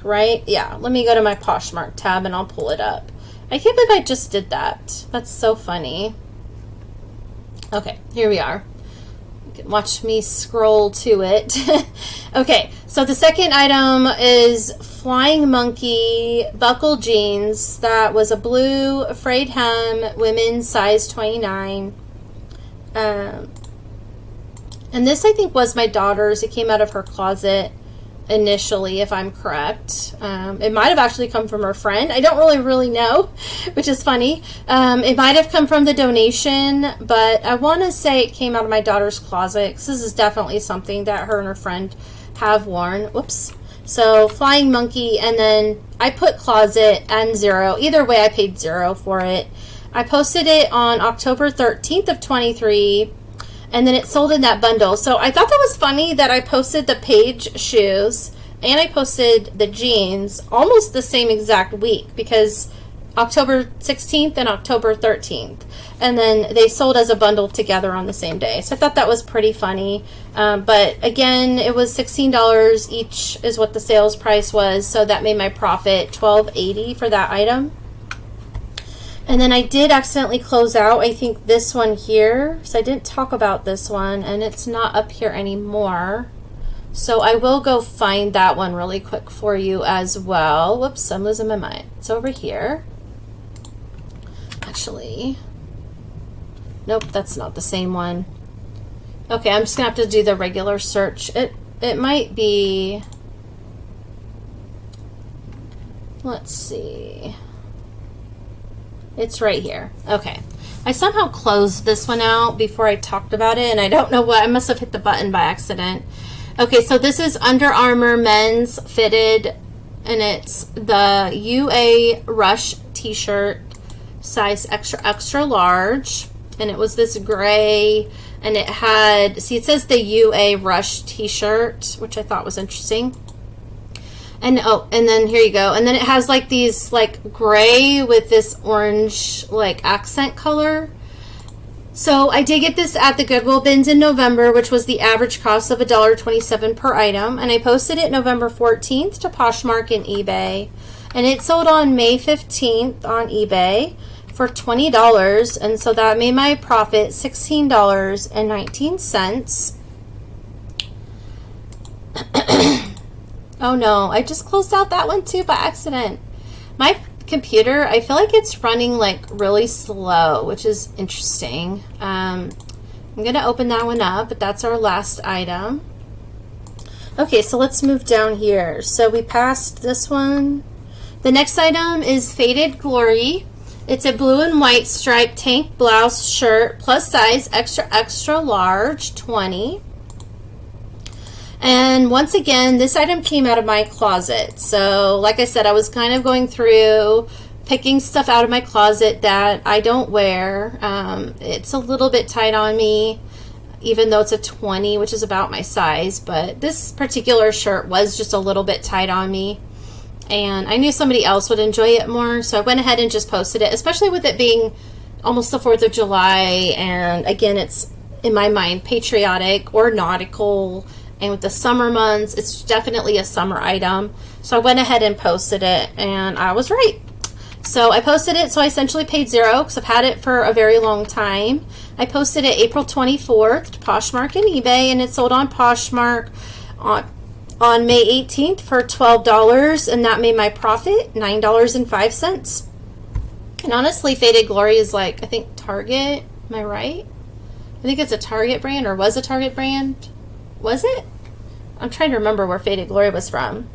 right? Yeah, let me go to my Poshmark tab and I'll pull it up. I can't believe I just did that. That's so funny. Okay, here we are. You can watch me scroll to it. Okay, so the second item is Flying Monkey buckle jeans. That was a blue frayed hem, women's size 29. And this, I think, was my daughter's. It came out of her closet initially, if I'm correct. It might have actually come from her friend. I don't really know, which is funny. It might have come from the donation, but I want to say it came out of my daughter's closet, because this is definitely something that her and her friend have worn. Whoops. So Flying Monkey, and then I put closet and $0. Either way, I paid $0 for it. I posted it on October 13th of 23, and then it sold in that bundle. So I thought that was funny that I posted the Paige shoes and I posted the jeans almost the same exact week, because October 16th and October 13th, and then they sold as a bundle together on the same day. So I thought that was pretty funny. But again, it was $16 each is what the sales price was, so that made my profit $12.80 for that item. And then I did accidentally close out, I think, this one here. So I didn't talk about this one, and it's not up here anymore. So I will go find that one really quick for you as well. Whoops, I'm losing my mind. It's over here. Actually, nope, that's not the same one. Okay, I'm just gonna have to do the regular search. It might be, let's see. It's right here. Okay. I somehow closed this one out before I talked about it, and I don't know what. I must have hit the button by accident. Okay, so this is Under Armour men's fitted, and it's the UA Rush t-shirt, size extra, extra large. And it was this gray, and it had, see, it says the UA Rush t-shirt, which I thought was interesting. And oh, and then here you go. And then it has like these like gray with this orange like accent color. So I did get this at the Goodwill bins in November, which was the average cost of $1.27 per item. And I posted it November 14th to Poshmark and eBay. And it sold on May 15th on eBay for $20. And so that made my profit $16.19. Oh no, I just closed out that one too by accident. My computer, I feel like it's running like really slow, which is interesting. I'm going to open that one up, but that's our last item. Okay, so let's move down here. So we passed this one. The next item is Faded Glory. It's a blue and white striped tank blouse shirt, plus size, extra, extra large, 20. And once again, this item came out of my closet. So like I said, I was kind of going through picking stuff out of my closet that I don't wear. It's a little bit tight on me, even though it's a 20, which is about my size. But this particular shirt was just a little bit tight on me, and I knew somebody else would enjoy it more. So I went ahead and just posted it, especially with it being almost the 4th of July. And again, it's in my mind patriotic or nautical. And with the summer months, it's definitely a summer item. So I went ahead and posted it, and I was right. So I posted it, so I essentially paid $0 because I've had it for a very long time. I posted it April 24th to Poshmark and eBay, and it sold on Poshmark on May 18th for $12, and that made my profit $9.05. And honestly, Faded Glory is like, I think Target. Am I right? I think it's a Target brand, or was a Target brand. Was it? I'm trying to remember where Faded Glory was from.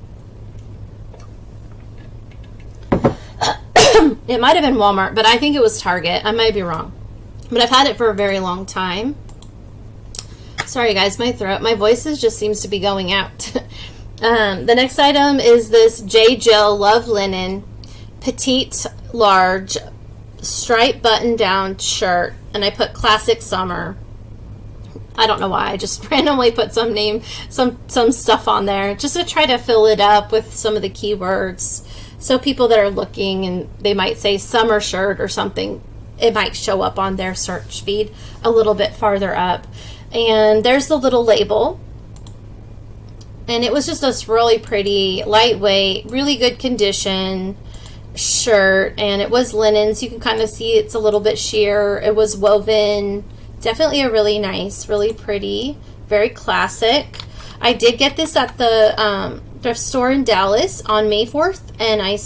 It might have been Walmart, but I think it was Target. I might be wrong. But I've had it for a very long time. Sorry guys, my throat, my voice just seems to be going out. The next item is this J. Jill Love Linen Petite Large Striped Button Down Shirt. And I put Classic Summer. I don't know why. I just randomly put some stuff on there just to try to fill it up with some of the keywords. So people that are looking and they might say summer shirt or something, it might show up on their search feed a little bit farther up. And there's the little label. And it was just this really pretty, lightweight, really good condition shirt. And it was linen, so you can kind of see it's a little bit sheer. It was woven. Definitely a really nice, really pretty, very classic. I did get this at the thrift store in Dallas on May 4th, and I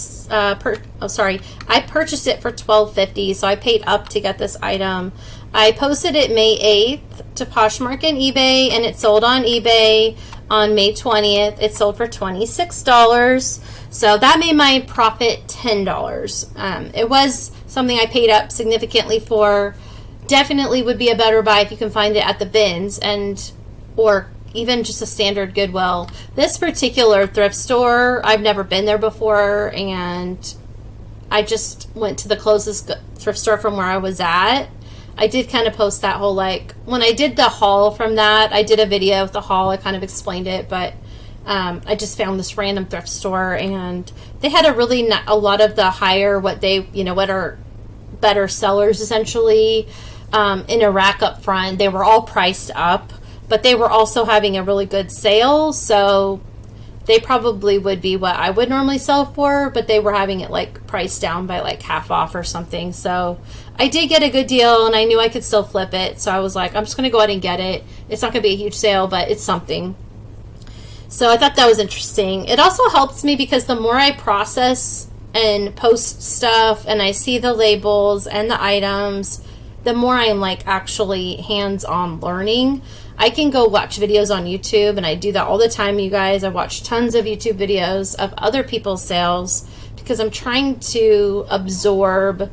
purchased it for $12.50, so I paid up to get this item. I posted it May 8th to Poshmark and eBay, and it sold on eBay on May 20th. It sold for $26, so that made my profit $10. It was something I paid up significantly for. Definitely would be a better buy if you can find it at the bins or even just a standard Goodwill. This particular thrift store, I've never been there before, and I just went to the closest thrift store from where I was at. I did kind of post that whole, like, when I did the haul from that, I did a video of the haul. I kind of explained it, but I just found this random thrift store, and they had a lot of the higher, what are better sellers essentially, in a rack up front. They were all priced up, but they were also having a really good sale, so they probably would be what I would normally sell for, but they were having it like priced down by like half off or something. So I did get a good deal, and I knew I could still flip it, so I was like, I'm just going to go ahead and get it. It's not going to be a huge sale, but it's something. So I thought that was interesting. It also helps me because the more I process and post stuff and I see the labels and the items, the more I'm like actually hands-on learning. I can go watch videos on YouTube, and I do that all the time, you guys. I watch tons of YouTube videos of other people's sales because I'm trying to absorb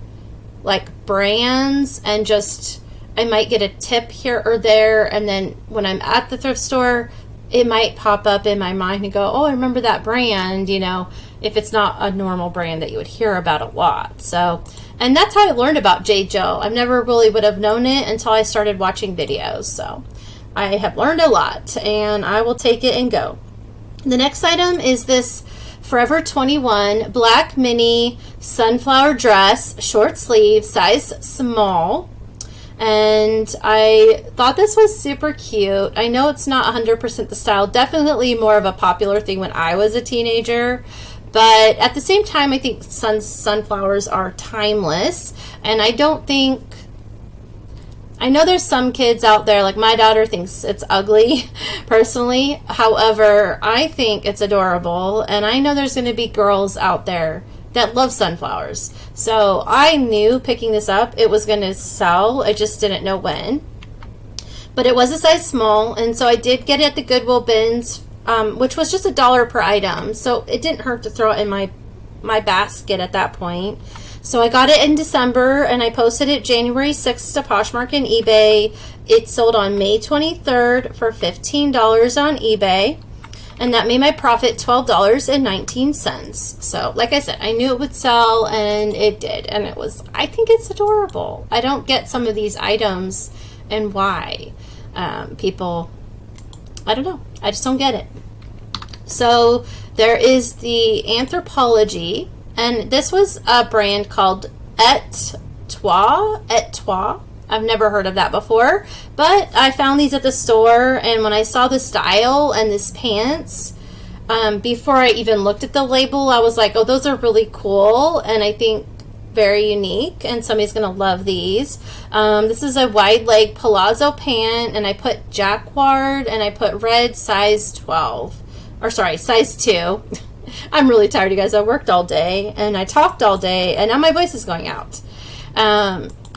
like brands, and just I might get a tip here or there, and then when I'm at the thrift store, it might pop up in my mind and go, oh, I remember that brand, if it's not a normal brand that you would hear about a lot. So, and that's how I learned about J. Jill. I never really would have known it until I started watching videos. So I have learned a lot, and I will take it and go. The next item is this Forever 21 black mini sunflower dress, short sleeve, size small. And I thought this was super cute. I know it's not 100% the style, definitely more of a popular thing when I was a teenager. But at the same time, I think sunflowers are timeless. And I know there's some kids out there, like my daughter thinks it's ugly, personally. However, I think it's adorable. And I know there's going to be girls out there that love sunflowers. So I knew picking this up, it was going to sell. I just didn't know when. But it was a size small, and so I did get it at the Goodwill bins, which was just $1 per item. So it didn't hurt to throw it in my basket at that point. So I got it in December, and I posted it January 6th to Poshmark and eBay. It sold on May 23rd for $15 on eBay, and that made my profit $12.19. So like I said, I knew it would sell, and it did. And it was, I think it's adorable. I don't get some of these items and why. People, I don't know. I just don't get it. So there is the Anthropologie, and this was a brand called Et Toi. I've never heard of that before, but I found these at the store, and when I saw the style and this pants, before I even looked at the label, I was like, oh, those are really cool, and I think very unique, and somebody's gonna love these. This is a wide leg palazzo pant, and I put jacquard, and I put red, size 12, or sorry, size 2. I'm really tired, you guys. I worked all day, and I talked all day, and now my voice is going out.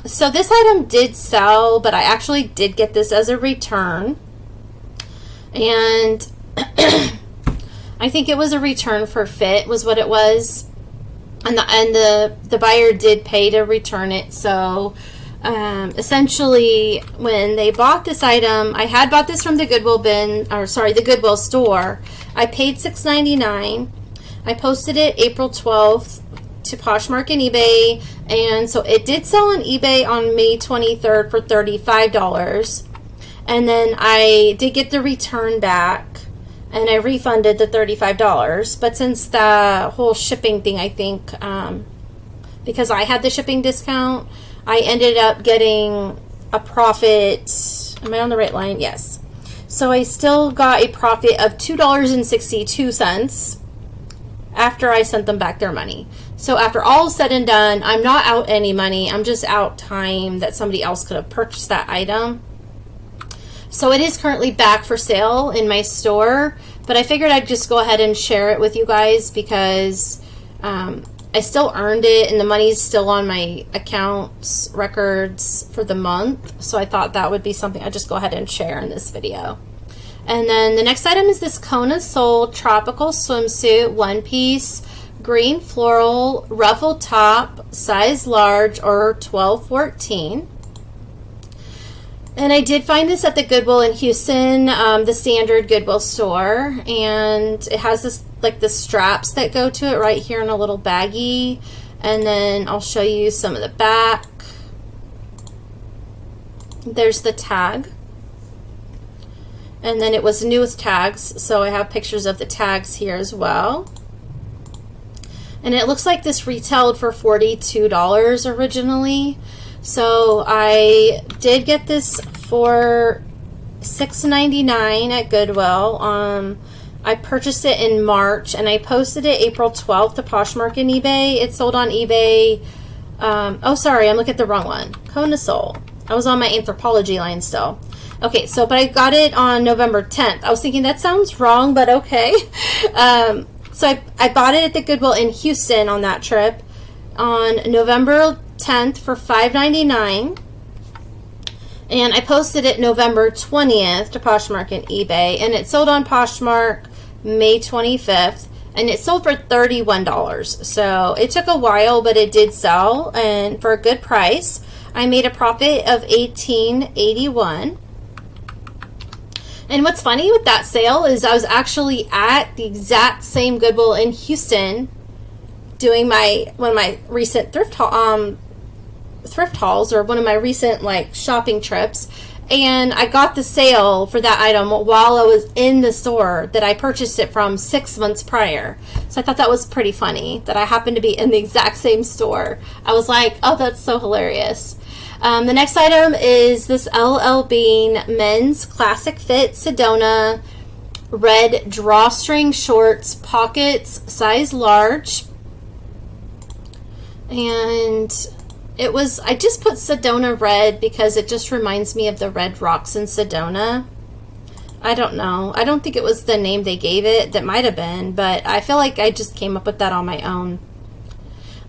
So this item did sell, but I actually did get this as a return, and I think it was a return for fit was what it was. And the buyer did pay to return it. So essentially, when they bought this item, I had bought this from the Goodwill bin, or sorry, the Goodwill store. I paid $6.99. I posted it April 12th to Poshmark and eBay, and so it did sell on eBay on May 23rd for $35. And then I did get the return back, and I refunded the $35. But since the whole shipping thing, I think, because I had the shipping discount, I ended up getting a profit. Am I on the right line? Yes. So I still got a profit of $2.62 after I sent them back their money. So after all is said and done, I'm not out any money. I'm just out time that somebody else could have purchased that item. So it is currently back for sale in my store, but I figured I'd just go ahead and share it with you guys because I still earned it, and the money's still on my accounts records for the month. So I thought that would be something I'd just go ahead and share in this video. And then the next item is this Kona Soul tropical swimsuit, one piece, green floral, ruffled top, size large or 12-14. And I did find this at the Goodwill in Houston, the standard Goodwill store, and it has this like the straps that go to it right here in a little baggie. And then I'll show you some of the back. There's the tag. And then it was new with tags, so I have pictures of the tags here as well. And it looks like this retailed for $42 originally. So I did get this for $6.99 at Goodwill. I purchased it in March, and I posted it April 12th to Poshmark and eBay. It sold on eBay. Oh, sorry, I'm looking at the wrong one. Kona Soul. I was on my Anthropologie line still. Okay, so, but I got it on November 10th. I was thinking that sounds wrong, but okay. So I bought it at the Goodwill in Houston on that trip on November 10th for $5.99. And I posted it November 20th to Poshmark and eBay, and it sold on Poshmark May 25th, and it sold for $31. So it took a while, but it did sell, and for a good price. I made a profit of $18.81. And what's funny with that sale is I was actually at the exact same Goodwill in Houston doing one of my recent thrift hauls, or one of my recent like shopping trips, and I got the sale for that item while I was in the store that I purchased it from 6 months prior. So I thought that was pretty funny that I happened to be in the exact same store. I was like, oh, that's so hilarious. The next item is this LL Bean men's classic fit Sedona red drawstring shorts, pockets, size large. And it was, I just put Sedona red because it just reminds me of the red rocks in Sedona. I don't know. I don't think it was the name they gave it. That might have been, but I feel like I just came up with that on my own.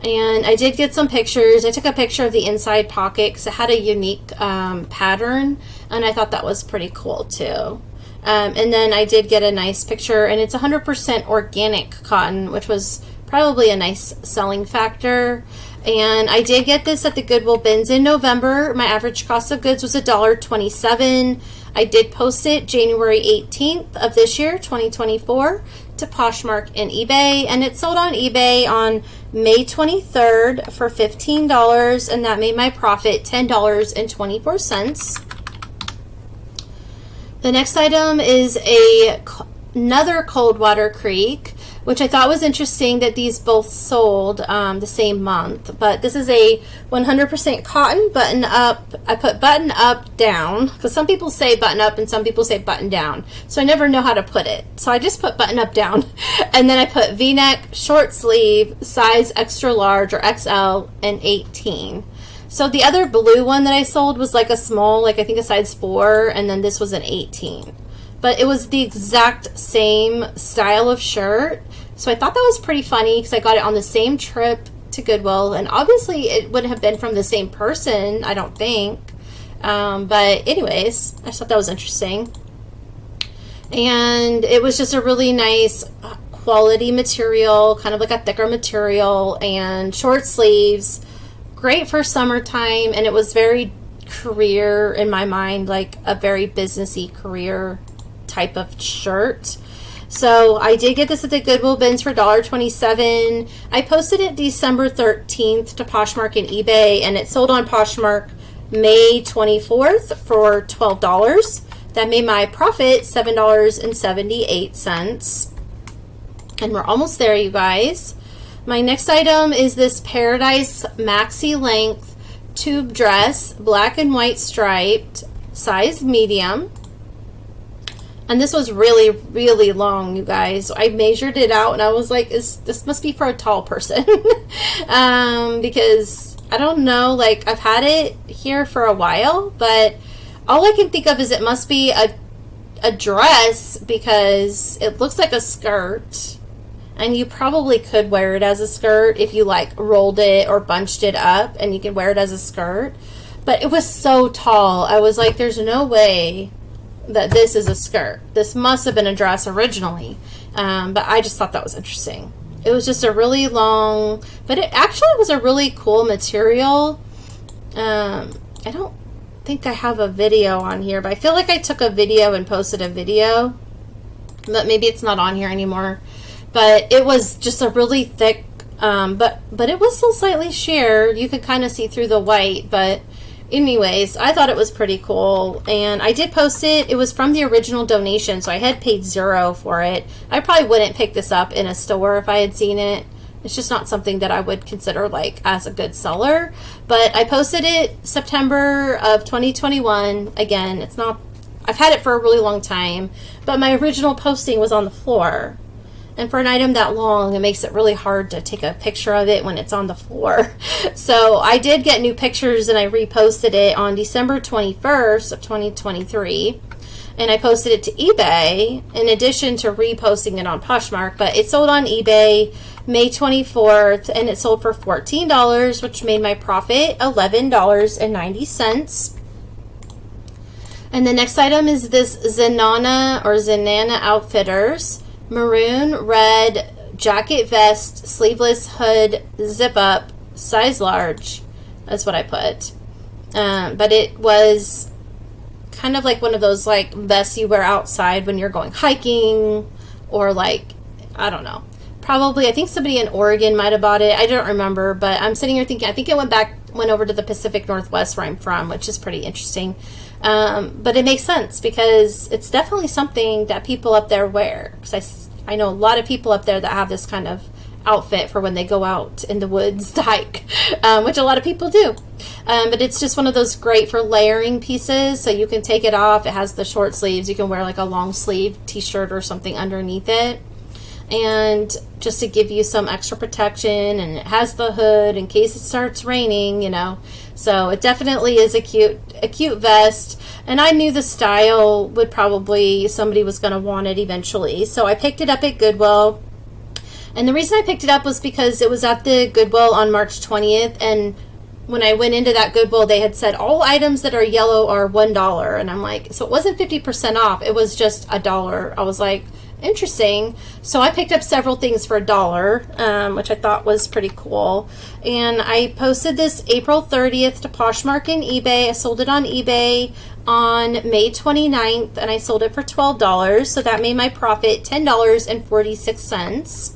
And I did get some pictures. I took a picture of the inside pocket because it had a unique pattern, and I thought that was pretty cool too. And then I did get a nice picture, and it's 100% organic cotton, which was probably a nice selling factor. And I did get this at the Goodwill bins in November. My average cost of goods was $1.27. I did post it January 18th of this year, 2024, to Poshmark and eBay, and it sold on eBay on May 23rd for $15, and that made my profit $10.24. The next item is another Coldwater Creek, which I thought was interesting that these both sold the same month. But this is a 100% cotton button up. I put button up down because some people say button up and some people say button down. So I never know how to put it. So I just put button up down. And then I put V-neck, short sleeve, size extra large or XL and 18. So the other blue one that I sold was like a small, like I think a size 4, and then this was an 18. But it was the exact same style of shirt. So I thought that was pretty funny because I got it on the same trip to Goodwill. And obviously it wouldn't have been from the same person, I don't think. But anyways, I just thought that was interesting. And it was just a really nice quality material, kind of like a thicker material, and short sleeves. Great for summertime, and it was very career in my mind, like a very businessy career type of shirt. So I did get this at the Goodwill bins for $1.27. I posted it December 13th to Poshmark and eBay, and it sold on Poshmark May 24th for $12. That made my profit $7.78. And we're almost there, you guys. My next item is this Paradise Maxi Length Tube Dress, black and white striped, size medium. And this was really, really long, you guys. I measured it out and I was like, this must be for a tall person. Because I don't know, like I've had it here for a while, but all I can think of is it must be a dress because it looks like a skirt. And you probably could wear it as a skirt if you like rolled it or bunched it up, and you could wear it as a skirt. But it was so tall. I was like, there's no way that this is a skirt. This must have been a dress originally. But I just thought that was interesting. It was just a really long, but it actually was a really cool material. I don't think I have a video on here, but I feel like I took a video and posted a video. But maybe it's not on here anymore. But it was just a really thick, but it was still slightly sheer. You could kind of see through the white, but anyways, I thought it was pretty cool. And I did post it. It was from the original donation, so I had paid $0 for it. I probably wouldn't pick this up in a store if I had seen it. It's just not something that I would consider like as a good seller. But I posted it September of 2021. Again, it's not, I've had it for a really long time, but my original posting was on the floor. And for an item that long, it makes it really hard to take a picture of it when it's on the floor. So I did get new pictures and I reposted it on December 21st of 2023. And I posted it to eBay in addition to reposting it on Poshmark. But it sold on eBay May 24th and it sold for $14, which made my profit $11.90. And the next item is this Zenana Outfitters. Maroon, red, jacket vest, sleeveless hood, zip up, size large. That's what I put. But it was kind of like one of those like vests you wear outside when you're going hiking or like, I don't know. Probably, I think somebody in Oregon might have bought it. I don't remember, but I'm sitting here thinking, I think it went over to the Pacific Northwest where I'm from, which is pretty interesting. But it makes sense because it's definitely something that people up there wear. Because I know a lot of people up there that have this kind of outfit for when they go out in the woods to hike, which a lot of people do. But it's just one of those great for layering pieces. So you can take it off. It has the short sleeves. You can wear like a long sleeve t-shirt or something underneath it. And just to give you some extra protection, and it has the hood in case it starts raining, you know. So it definitely is a cute vest, and I knew the style would probably, somebody was going to want it eventually. So I picked it up at Goodwill, And the reason I picked it up was because it was at the Goodwill on March 20th, and when I went into that Goodwill, they had said all items that are yellow are $1. And I'm like, so it wasn't 50% off, it was just $1. I was like, interesting. So I picked up several things for $1, which I thought was pretty cool. And I posted this April 30th to Poshmark and eBay. I sold it on eBay on May 29th, and I sold it for $12. So that made my profit $10.46.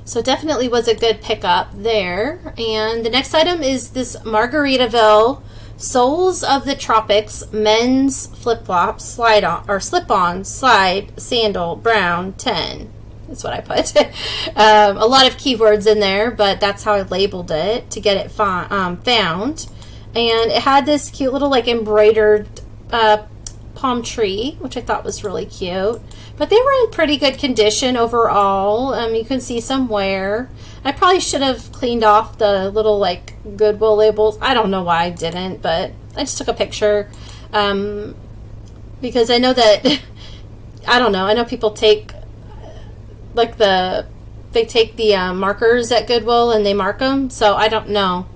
So definitely was a good pickup there. And the next item is this Margaritaville Soles of the Tropics men's flip-flop slip-on slide sandal brown 10. That's what I put. A lot of keywords in there, but that's how I labeled it to get it found. And it had this cute little like embroidered palm tree, which I thought was really cute. But they were in pretty good condition overall. You can see some wear. I probably should have cleaned off the little like Goodwill labels. I don't know why I didn't, but I just took a picture because I know that I don't know. I know people take like they take the markers at Goodwill and they mark them. So I don't know.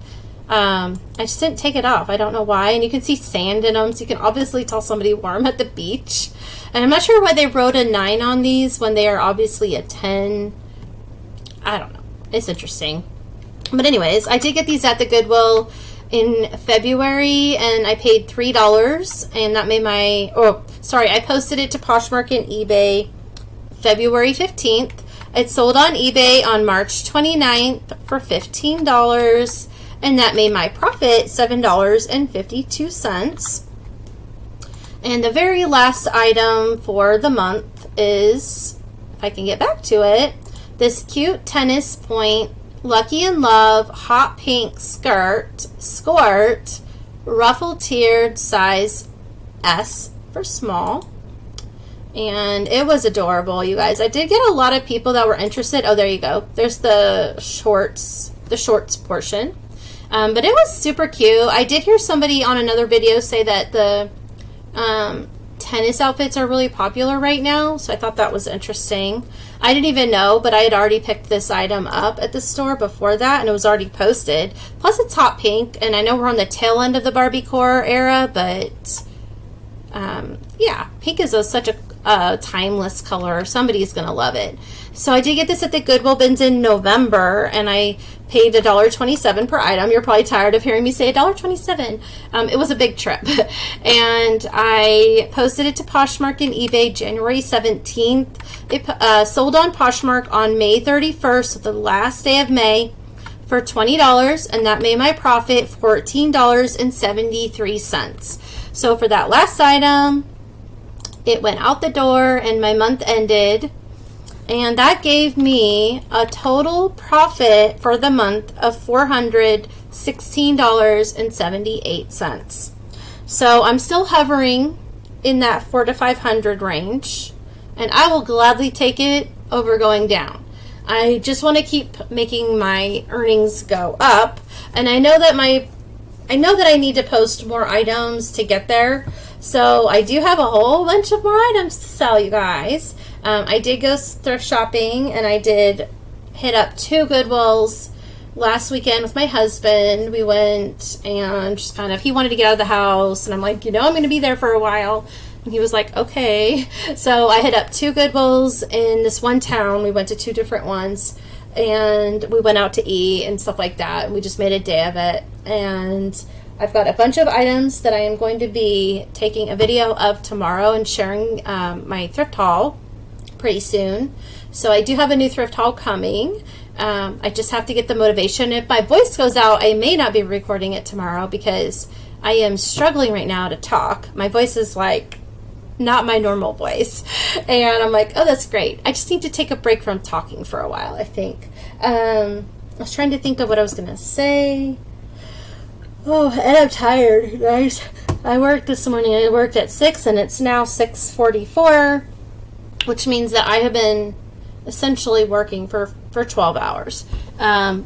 I just didn't take it off. I don't know why. And you can see sand in them, so you can obviously tell somebody wore them at the beach. And I'm not sure why they wrote a 9 on these when they are obviously a 10. I don't know. It's interesting. But anyways, I did get these at the Goodwill in February, and I paid $3. And that made my... Oh, sorry. I posted it to Poshmark and eBay February 15th. It sold on eBay on March 29th for $15. And that made my profit $7.52. And the very last item for the month is, if I can get back to it, this cute tennis point Lucky in Love hot pink skirt, ruffle tiered, size S for small. And it was adorable, you guys. I did get a lot of people that were interested. Oh, there you go. There's the shorts portion. But it was super cute. I did hear somebody on another video say that the tennis outfits are really popular right now, so I thought that was interesting. I didn't even know, but I had already picked this item up at the store before that, and it was already posted. Plus, it's hot pink, and I know we're on the tail end of the Barbiecore era, but yeah, pink is such a timeless color. Somebody's gonna love it. So I did get this at the Goodwill bins in November, and I paid $1.27 per item. You're probably tired of hearing me say $1.27. It was a big trip. And I posted it to Poshmark and eBay January 17th. It sold on Poshmark on May 31st, so the last day of May, for $20, and that made my profit $14.73. So for that last item, it went out the door and my month ended. And that gave me a total profit for the month of $416.78. So I'm still hovering in that $400 to $500 range, and I will gladly take it over going down. I just want to keep making my earnings go up, and I know that I need to post more items to get there. So I do have a whole bunch of more items to sell, you guys. I did go thrift shopping, and I did hit up 2 Goodwills last weekend with my husband. We went and just he wanted to get out of the house, and I'm like, I'm going to be there for a while. And he was like, okay. So I hit up 2 Goodwills in this one town. We went to 2 different ones, and we went out to eat and stuff like that. And we just made a day of it. And I've got a bunch of items that I am going to be taking a video of tomorrow and sharing my thrift haul pretty soon. So I do have a new thrift haul coming. I just have to get the motivation. If my voice goes out, I may not be recording it tomorrow because I am struggling right now to talk. My voice is like not my normal voice. And I'm like, oh, that's great. I just need to take a break from talking for a while, I think. I was trying to think of what I was going to say. Oh, and I'm tired, guys. I worked this morning. I worked at 6, and it's now 6:44, which means that I have been essentially working for 12 hours. I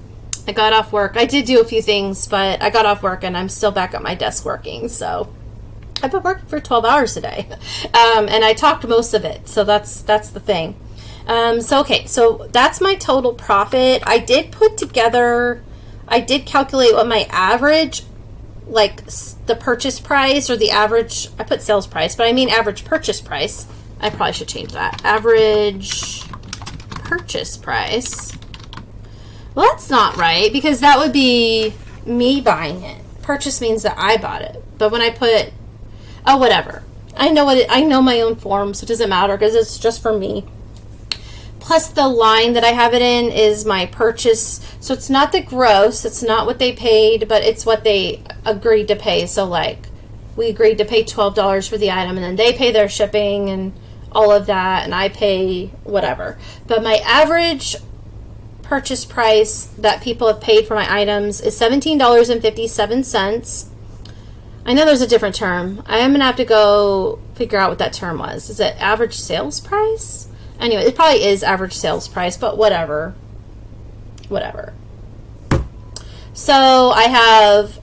got off work. I did do a few things, but I got off work, and I'm still back at my desk working. So I've been working for 12 hours today, and I talked most of it. So that's the thing. Okay, so that's my total profit. I did calculate what my average, like the purchase price, or the average, I put sales price, but I mean average purchase price. I probably should change that. Average purchase price. Well, that's not right, because that would be me buying it. Purchase means that I bought it. But when I put, oh, whatever. I know my own form, so it doesn't matter because it's just for me. Plus the line that I have it in is my purchase. So it's not the gross, it's not what they paid, but it's what they agreed to pay. So like we agreed to pay $12 for the item, and then they pay their shipping and all of that, and I pay whatever. But my average purchase price that people have paid for my items is $17.57. I know there's a different term. I am going to have to go figure out what that term was. Is it average sales price? Anyway, it probably is average sales price, but whatever. Whatever. So I have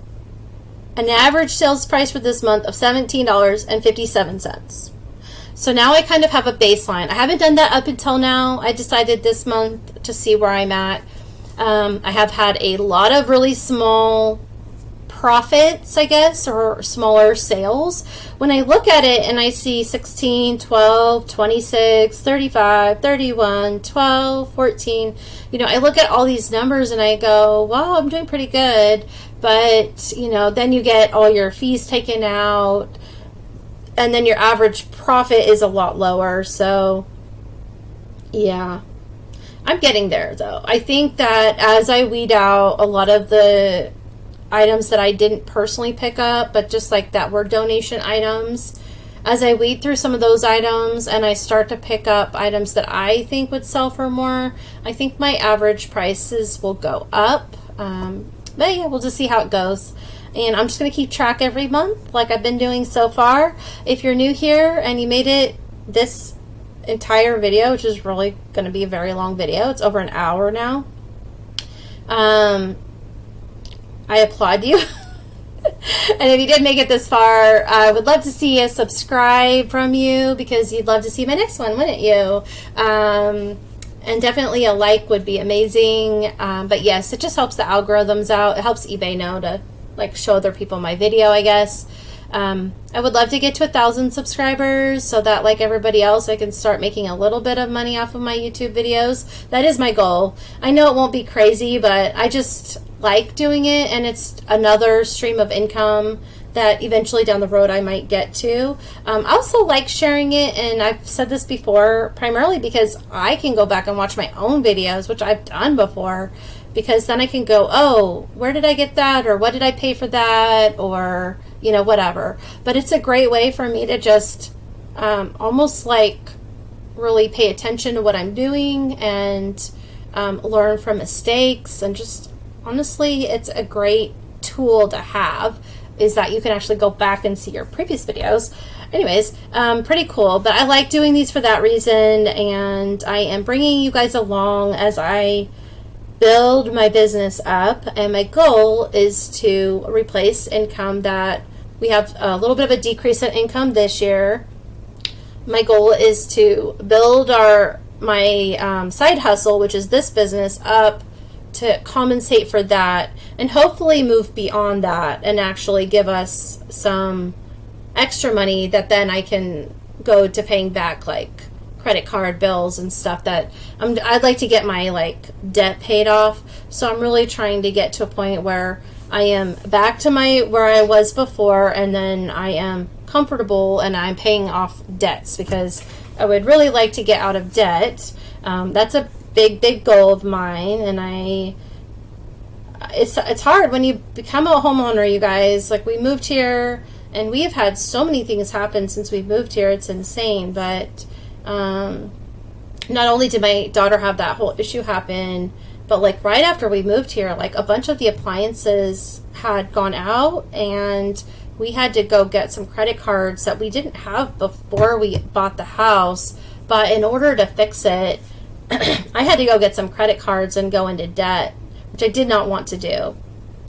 an average sales price for this month of $17.57. So now I kind of have a baseline. I haven't done that up until now. I decided this month to see where I'm at. I have had a lot of really small profits, I guess, or smaller sales. When I look at it and I see 16, 12, 26, 35, 31, 12, 14, I look at all these numbers and I go, wow, I'm doing pretty good. But, then you get all your fees taken out, and then your average profit is a lot lower. So, yeah. I'm getting there, though. I think that as I weed out a lot of the items that I didn't personally pick up, but just like that were donation items, as I weed through some of those items and I start to pick up items that I think would sell for more, I think my average prices will go up. But yeah, we'll just see how it goes. And I'm just going to keep track every month like I've been doing so far. If you're new here and you made it this entire video, which is really going to be a very long video, it's over an hour now, I applaud you. And if you did make it this far, I would love to see a subscribe from you, because you'd love to see my next one, wouldn't you? And definitely a like would be amazing. But yes, it just helps the algorithms out. It helps eBay know to show other people my video, I guess. I would love to get to 1,000 subscribers so that, like everybody else, I can start making a little bit of money off of my YouTube videos. That is my goal. I know it won't be crazy, but I just like doing it, and it's another stream of income that eventually down the road I might get to. I also like sharing it, and I've said this before, primarily because I can go back and watch my own videos, which I've done before, because then I can go, oh, where did I get that, or what did I pay for that, or whatever. But it's a great way for me to just almost really pay attention to what I'm doing and learn from mistakes, and just honestly, it's a great tool to have, is that you can actually go back and see your previous videos. Anyways, pretty cool. But I like doing these for that reason, and I am bringing you guys along as I build my business up, and my goal is to replace income that we have a little bit of a decrease in income this year. My goal is to build my side hustle, which is this business, up to compensate for that, and hopefully move beyond that and actually give us some extra money that then I can go to paying back credit card bills and stuff that I'd like to get my debt paid off. So I'm really trying to get to a point where I am back to where I was before, and then I am comfortable and I'm paying off debts, because I would really like to get out of debt. That's a big goal of mine, and it's hard when you become a homeowner, you guys. We moved here and we have had so many things happen since we moved here. It's insane. But not only did my daughter have that whole issue happen, but right after we moved here, a bunch of the appliances had gone out, and we had to go get some credit cards that we didn't have before we bought the house. But in order to fix it, I had to go get some credit cards and go into debt, which I did not want to do.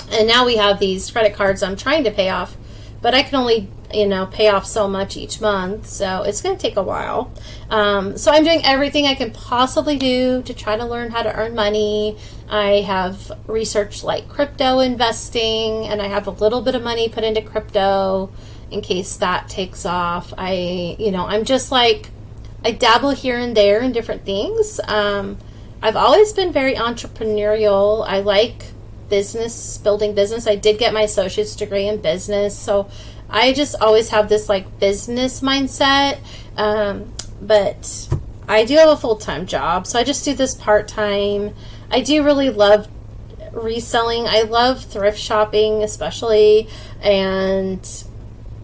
And now we have these credit cards I'm trying to pay off, but I can only, you know, pay off so much each month, so it's going to take a while. So I'm doing everything I can possibly do to try to learn how to earn money. I have researched like crypto investing, and I have a little bit of money put into crypto in case that takes off. I'm just like, I dabble here and there in different things. I've always been very entrepreneurial. I like building business. I did get my associate's degree in business, so I just always have this like business mindset. But I do have a full-time job, so I just do this part-time. I do really love reselling. I love thrift shopping especially, and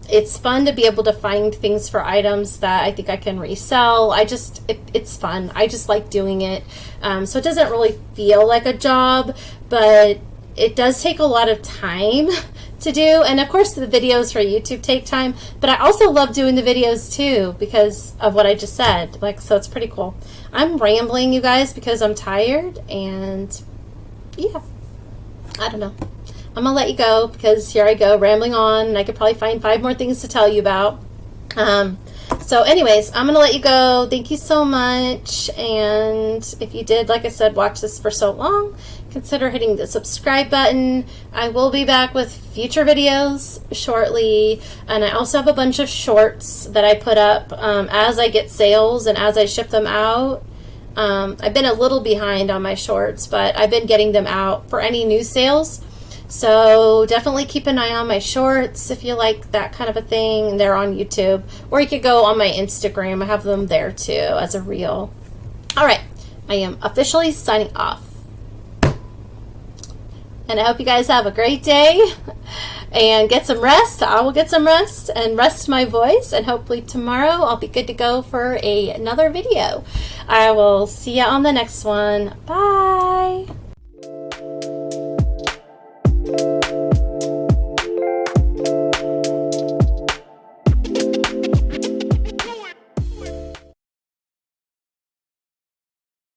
it's fun to be able to find things for items that I think I can resell. It's fun. I just like doing it. So it doesn't really feel like a job, but it does take a lot of time to do. And of course the videos for YouTube take time, but I also love doing the videos too because of what I just said. So it's pretty cool. I'm rambling, you guys, because I'm tired, and yeah, I don't know. I'm gonna let you go because here I go rambling on, and I could probably find 5 more things to tell you about. So anyways, I'm gonna let you go. Thank you so much, and if you did, like I said, watch this for so long, consider hitting the subscribe button. I will be back with future videos shortly, and I also have a bunch of shorts that I put up as I get sales and as I ship them out. I've been a little behind on my shorts, but I've been getting them out for any new sales. So definitely keep an eye on my shorts if you like that kind of a thing. They're on YouTube, or you could go on my Instagram. I have them there too as a reel. All right, I am officially signing off. And I hope you guys have a great day and get some rest. I will get some rest and rest my voice, and hopefully tomorrow I'll be good to go for another video. I will see you on the next one. Bye.